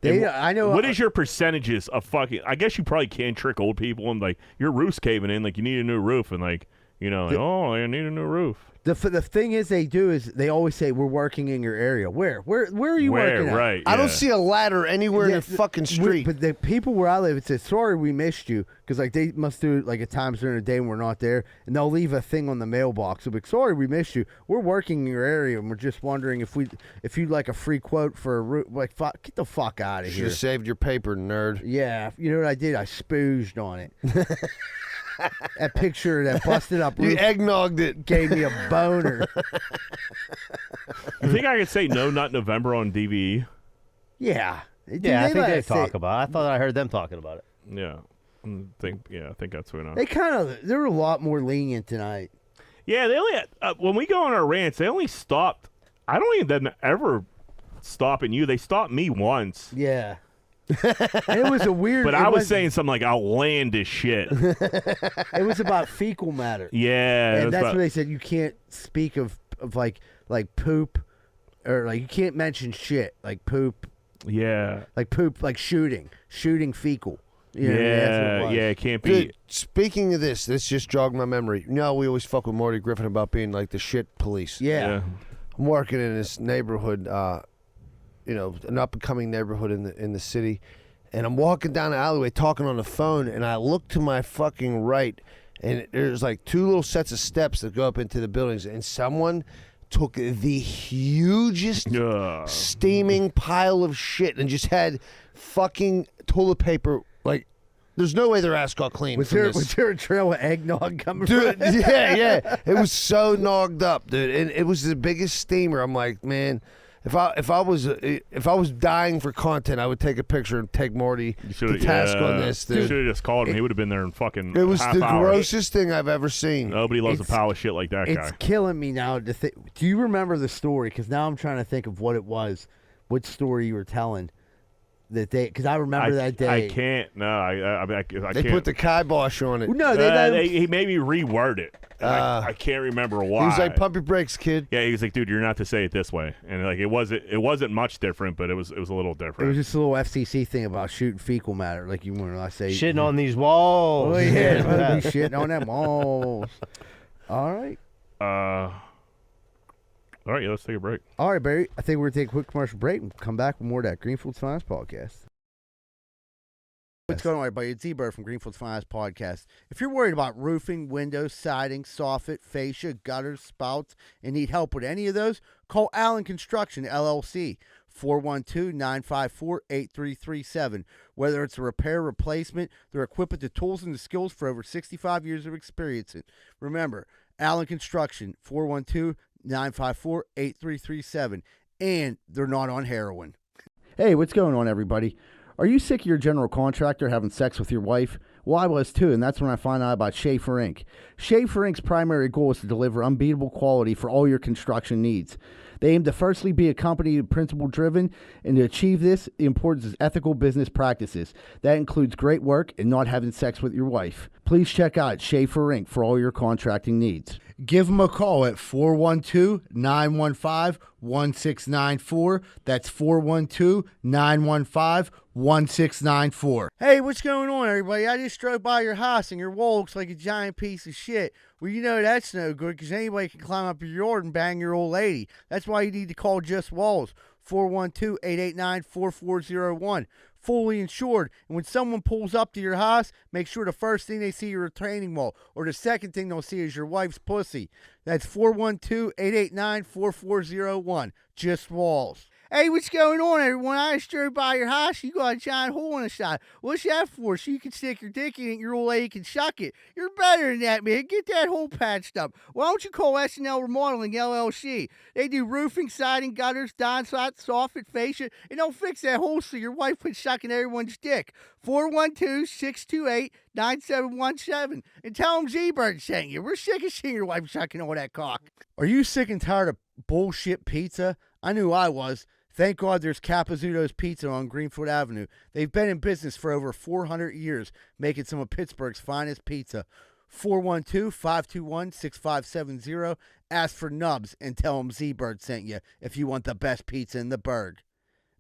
I know. What is your percentages of fucking? I guess you probably can trick old people and like your roof's caving in, like you need a new roof, and like like, oh, I need a new roof. The thing is they do is they always say we're working in your area. Where are you working at? Right. I don't yeah. see a ladder anywhere in Yeah, the fucking street. But the people where I live, it says, sorry we missed you. Because like they must do it like at times during the day when we're not there. And they'll leave a thing on the mailbox. They'll be like, sorry we missed you. We're working in your area and we're just wondering if you'd like a free quote for a roof. Like, get the fuck out of Should here. have saved your paper, nerd. Yeah. You know what I did? I spooged on it. That picture of that busted up You roof eggnogged it. gave me a boner. You think I could say No Nut November on DVE? Yeah. Yeah, I think they let us say- talk about it. I thought I heard them talking about it. Yeah. I think that's what enough. They were a lot more lenient tonight. Yeah, they only had, when we go on our rants, they only stopped. I don't think them ever stopping you. They stopped me once. Yeah. And it was a weird. But I was saying some like outlandish shit. It was about fecal matter. Yeah, And that's about- what they said. You can't speak of like poop, or like you can't mention shit like poop, yeah, like poop, like shooting fecal. You know what I mean? That's what it was. It can't be. Dude, speaking of this just jogged my memory. You know, we always fuck with Morty Griffin about being like the shit police. Yeah. I'm working in this neighborhood, an up-and-coming neighborhood in the city, and I'm walking down the alleyway talking on the phone, and I look to my fucking right, and there's like two little sets of steps that go up into the buildings, and someone took the hugest steaming pile of shit and just had fucking toilet paper. Like, there's no way their ass got clean. Was from there this. was there a trail of eggnog coming Dude, from it? yeah. It was so knocked up, dude. And it was the biggest steamer. I'm like, man, if I was dying for content, I would take a picture and take Morty to task on this, You dude. should have just called him. He would have been there in fucking It was half the hour. grossest thing I've ever seen. Nobody loves a pile of shit like that guy. It's killing me now to think. Do you remember the story? Because now I'm trying to think of what it was, what story you were telling. that day? Because I remember that day. I can't. No, I They can't. put the kibosh on it. No, he made me reword it. I can't remember why. He was like, "Pump your brakes, kid." Yeah, he was like, "Dude, you're not to say it this way." And like, it wasn't much different, but it was a little It different. was just a little FCC thing about shooting fecal matter, like you when I say Shitting on these walls. Oh yeah, be shitting on them walls. All right. All right, yeah, let's take a break. All right, Barry. I think we're going to take a quick commercial break and come back with more of that Greenfield's Finest podcast. What's going on, everybody? It's Z-Bird from Greenfield's Finest podcast. If you're worried about roofing, windows, siding, soffit, fascia, gutters, spouts, and need help with any of those, call Allen Construction, LLC, 412-954-8337. Whether it's a repair, replacement, they're equipped with the tools and the skills for over 65 years of experience. Remember, Allen Construction, 412-954-8337. And they're not on heroin. Hey, what's going on, everybody? Are you sick of your general contractor having sex with your wife? Well, I was too, and that's when I found out about Schaefer Inc. Schaefer Inc.'s primary goal is to deliver unbeatable quality for all your construction needs. They aim to firstly be a company principle-driven, and to achieve this, the importance is ethical business practices. That includes great work and not having sex with your wife. Please check out Schaefer Inc. for all your contracting needs. Give them a call at 412-915-1694. That's 412-915-1694. Hey, what's going on, everybody? I just drove by your house, and your wall looks like a giant piece of shit. Well, you know that's no good, because anybody can climb up your yard and bang your old lady. That's why you need to call Just Walls, 412-889-4401. Fully insured. And when someone pulls up to your house, make sure the first thing they see is your retaining wall, or the second thing they'll see is your wife's pussy. That's 412-889-4401. Just Walls. Hey, what's going on, everyone? I just drove by your house. You got a giant hole in the side. What's that for? So you can stick your dick in it and your old lady can suck it. You're better than that, man. Get that hole patched up. Why don't you call SNL Remodeling LLC? They do roofing, siding, gutters, downspout, soffit, fascia, and they'll fix that hole so your wife quits sucking everyone's dick. 412-628-9717. And tell them Z-Bird sent you. We're sick of seeing your wife sucking all that cock. Are you sick and tired of bullshit pizza? I knew I was. Thank God there's Capizzuto's Pizza on Greenfield Avenue. They've been in business for over 400 years, making some of Pittsburgh's finest pizza. 412-521-6570. Ask for Nubs and tell them Z-Bird sent you if you want the best pizza in the burg.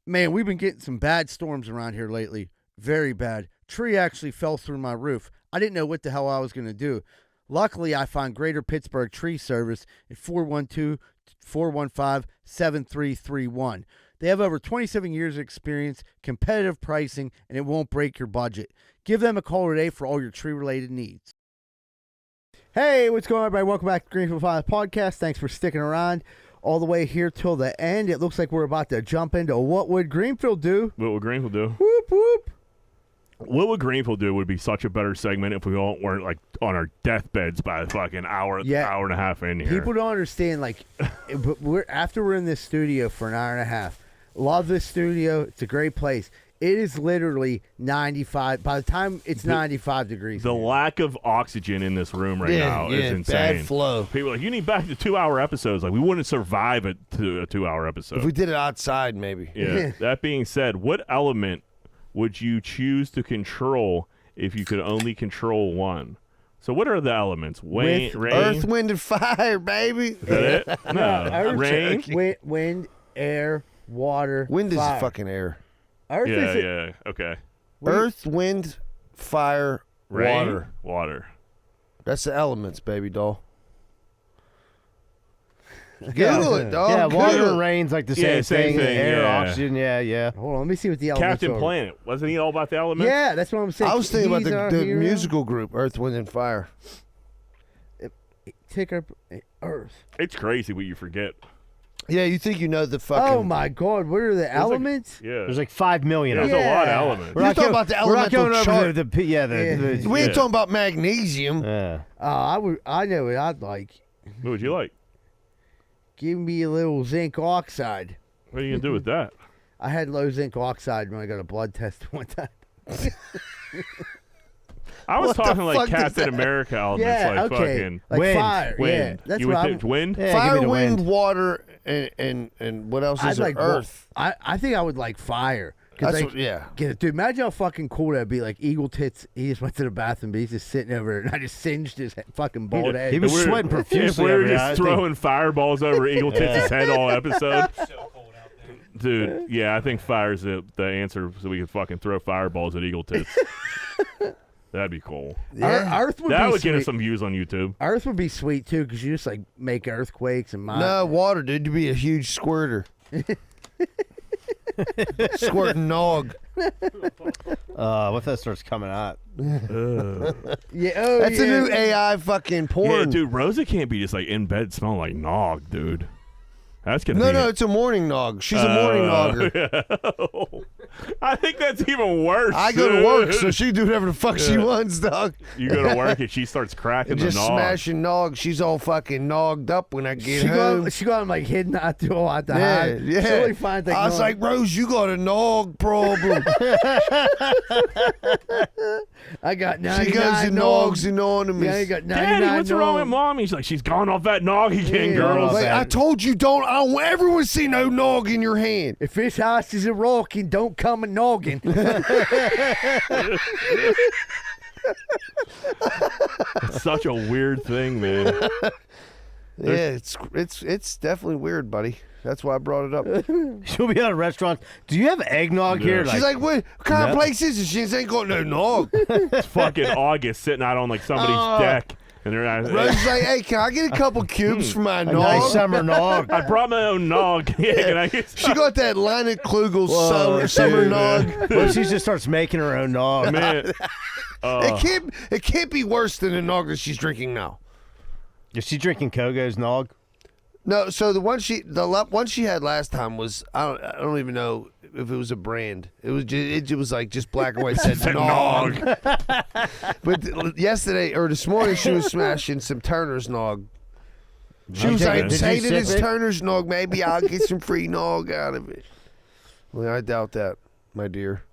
Man, we've been getting some bad storms around here lately. Very bad. Tree actually fell through my roof. I didn't know what the hell I was going to do. Luckily, I found Greater Pittsburgh Tree Service at 412-415-7331. They have over 27 years of experience, competitive pricing, and it won't break your budget. Give them a call today for all your tree-related needs. Hey, what's going on, everybody? Welcome back to Greenfield Finest Podcast. Thanks for sticking around all the way here till the end. It looks like we're about to jump into What Would Greenfield Do? What would Greenfield do? Whoop, whoop. What would Greenfield do would be such a better segment if we all weren't like on our deathbeds by a fucking hour and a half in here. People don't understand, like, we're in this studio for an hour and a half. Love this studio. It's a great place. It is literally 95. By the time it's 95 degrees. The lack of oxygen in this room right now is insane. Bad flow. People are like, you need back to 2-hour episodes. Like, we wouldn't survive a 2-hour episode. If we did it outside, maybe. Yeah. That being said, what element would you choose to control if you could only control one? So what are the elements? Rain? Earth, wind, and fire, baby. Is that it? No. Rain? Wind, air, water, wind fire. is fucking air. Earth yeah. Okay. Earth, wind, fire, Rain? water. That's the elements, baby doll. Google it, dog. Yeah, water Google and rain's like the same thing. Air, oxygen, yeah. Hold on, let me see what the elements Captain are. Planet. Wasn't he all about the elements? Yeah, that's what I'm saying. I was thinking He's about our the hero. musical group, Earth, Wind, and Fire. Take up Earth. It's crazy what you forget. Yeah, you think you know the fucking... Oh, my God. What are the elements? There's like 5 million There's of them. a lot of elements. You're talking about the elemental We're not chart. going over the we ain't talking about magnesium. I know what I'd like. What would you like? Give me a little zinc oxide. What are you going to do with that? I had low zinc oxide when I got a blood test one time. I was What the talking like fuck does Captain that- America elements, Yeah, like okay. fucking Like wind. fire. wind. Yeah, that's you what would I'm... think wind? Yeah, Fire, give me the wind, wind. water, and what else I'd is there? like Earth. I think I would like fire. That's what, yeah. Get it, dude. Imagine how fucking cool that'd be. Like Eagle Tits, he just went to the bathroom, but he's just sitting over there, and I just singed his fucking bald head. He was sweating profusely. We were every just night. throwing fireballs over Eagle Tits' head all episode. Dude, yeah, I think fire's the answer, so we can fucking throw fireballs at Eagle Tits. That'd be cool. Yeah. Earth would That be would sweet. get us some views on YouTube. Earth would be sweet too, because you just like make earthquakes and No, water, dude. You'd be a huge squirter. Squirting nog. What if that starts coming out? Yeah, That's a new AI fucking porn. Yeah, dude, Rosa can't be just like in bed smelling like nog, dude. That's gonna be No, it's a morning nog. She's a morning nogger. Yeah. I think that's even worse. I go to work, so she do whatever the fuck she wants, dog. You go to work and she starts cracking And the just nog. smashing nog. She's all fucking nogged up when I get home. She got him like hidden out to hide. Yeah. She only finds, like, I was nog. like, Rose, you got a nog problem. I got 99 She goes and nogs and on me. Yeah, you got 99 Daddy, what's wrong with nogs. Mommy? She's like, she's gone off that nog again, Yeah, girls. Like, I told you, I don't want everyone to see no nog in your hand. If this house is a rocking, don't come a noggin. It's such a weird thing, man. Yeah, it's definitely weird, buddy. That's why I brought it up. She'll be at a restaurant. Do you have eggnog here? She's like, what kind of place is it? She ain't got no nog. It's fucking August sitting out on like somebody's deck. And they're not, Rose's like, hey, can I get a couple cubes for my a nog? nice summer nog. I brought my own nog. Yeah, can I get She got that Lana Klugel summer nog. Well, she just starts making her own nog. Man, It can't be worse than the nog that she's drinking now. Is she drinking Kogo's nog? No, so the one she had last time was I don't even know if it was a brand. It was just, it was like just black and white said nog. But yesterday or this morning she was smashing some Turner's nog. She was like, "Say that it's Turner's nog. Maybe I'll get some free nog out of it." Well, I doubt that, my dear.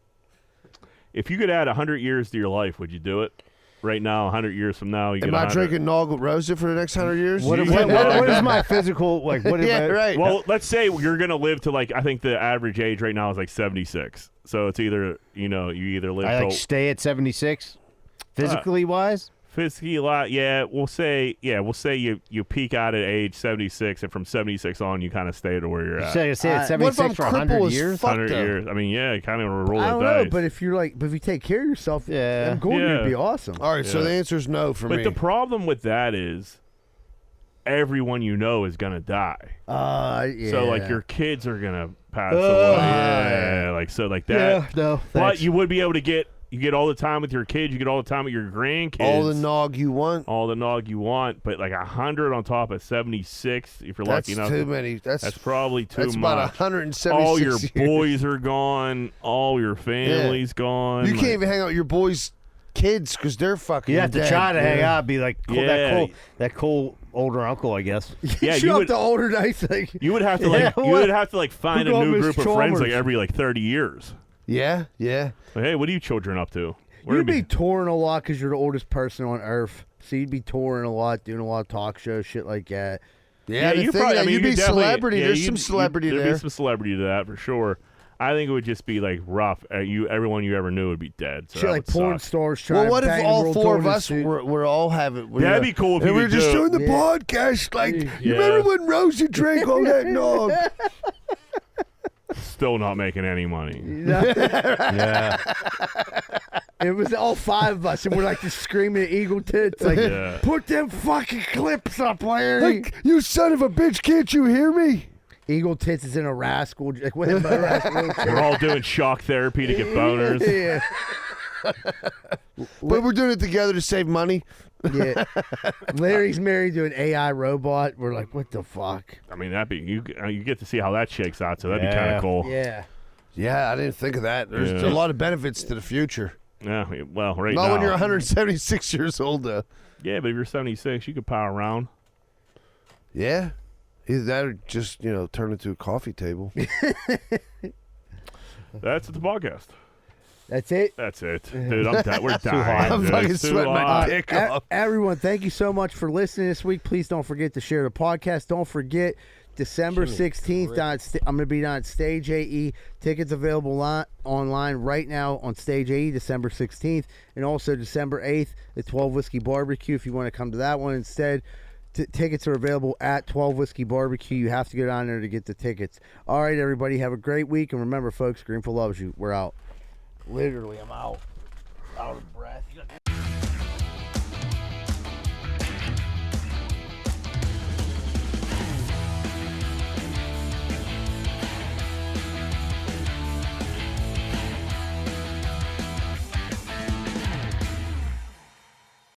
if you could add 100 years to your life, would you do it? Right now, 100 years from now, you Am get I 100. drinking nog with Rosa for the next 100 years? What is my physical, like, what is Yeah, my, right. Well, let's say you're going to live to, like, I think the average age right now is like 76. So it's either, you know, you either live I like till stay at 76, physically wise? physically a lot. Yeah, we'll say you peak out at age 76, and from 76 on, you kind of stay to where you're at. Stay at What if I'm 76 for 100 crippled as years? fuck, 100 though? years. I mean, yeah, kind of roll I the don't know, dice. but if you take care of yourself, Yeah. I'm going Yeah. to be awesome. All right, so Yeah. the answer is no for But me. the problem with that is everyone you know is gonna die. Yeah. So like your kids are gonna pass away. Yeah, like so like that. Yeah, no, But thanks. you would be able to get all the time with your kids. You get all the time with your grandkids. All the nog you want. all the nog you want. But like 100 on top of 76, if you're That's lucky enough. too many. That's probably too That's much. about 176 all your years. boys are gone. All your family's gone. You like- can't even hang out with your boys' kids because they're fucking You have to dead. try to hang out, be like cool, Yeah. that cool older uncle, I guess. Yeah, you you up would. the older days. Like, You would have to like. Yeah, you what? would have to like find Who a got new Miss group of friends like Chalmers? every like 30 years. Yeah. Like, hey, what are you children up to? We're you'd gonna be touring a lot because you're the oldest person on earth. So you'd be touring a lot, doing a lot of talk shows, shit like that. Yeah, the you thing probably. that I mean, you'd be you definitely- celebrity. yeah, There's you'd- some celebrity there'd there. be some celebrity to that for sure. I think it would just be like rough. Everyone you ever knew would be dead. So Shit that like would porn suck. stars trying Well, what to if bang the all world four of touring us suit. we're all having? That'd be cool if and you we're could just do it. doing the Yeah. podcast. Like, you Yeah. remember when Rosie drank all that nog? Still not making any money. Yeah. It was all five of us, and we're like just screaming at Eagle Tits, like, Yeah. put them fucking clips up, Larry. Like, you son of a bitch! Can't you hear me? Eagle Tits is in a rascal, like with a rascal. We're all doing shock therapy to get boners. Yeah, But we're doing it together to save money. yeah. Larry's married to an AI robot. We're like, what the fuck? I mean, that'd be you get to see how that shakes out. So that'd be Yeah. kind of cool. Yeah. Yeah, I didn't think of that. There's Yeah. a lot of benefits to the future. Yeah. Well, right Not now. when you're 176 years old, though. Yeah, but if you're 76, you could power around. Yeah. Either that or just, turn into a coffee table. That's the podcast. That's it. That's it, dude. I'm We're dying. I'm dude. fucking It's too sweating my hot. dick off. Everyone, thank you so much for listening this week. Please don't forget to share the podcast. Don't forget December 16th, I'm going to be down at Stage AE. Tickets available online right now on Stage AE, December 16th. And also December 8th, the 12 Whiskey Barbecue, if you want to come to that one instead. Tickets are available at 12 Whiskey Barbecue. You have to get on there to get the tickets. All right, everybody, have a great week. And remember, folks, Greenfield loves you. We're out. Literally, I'm out. Out of breath.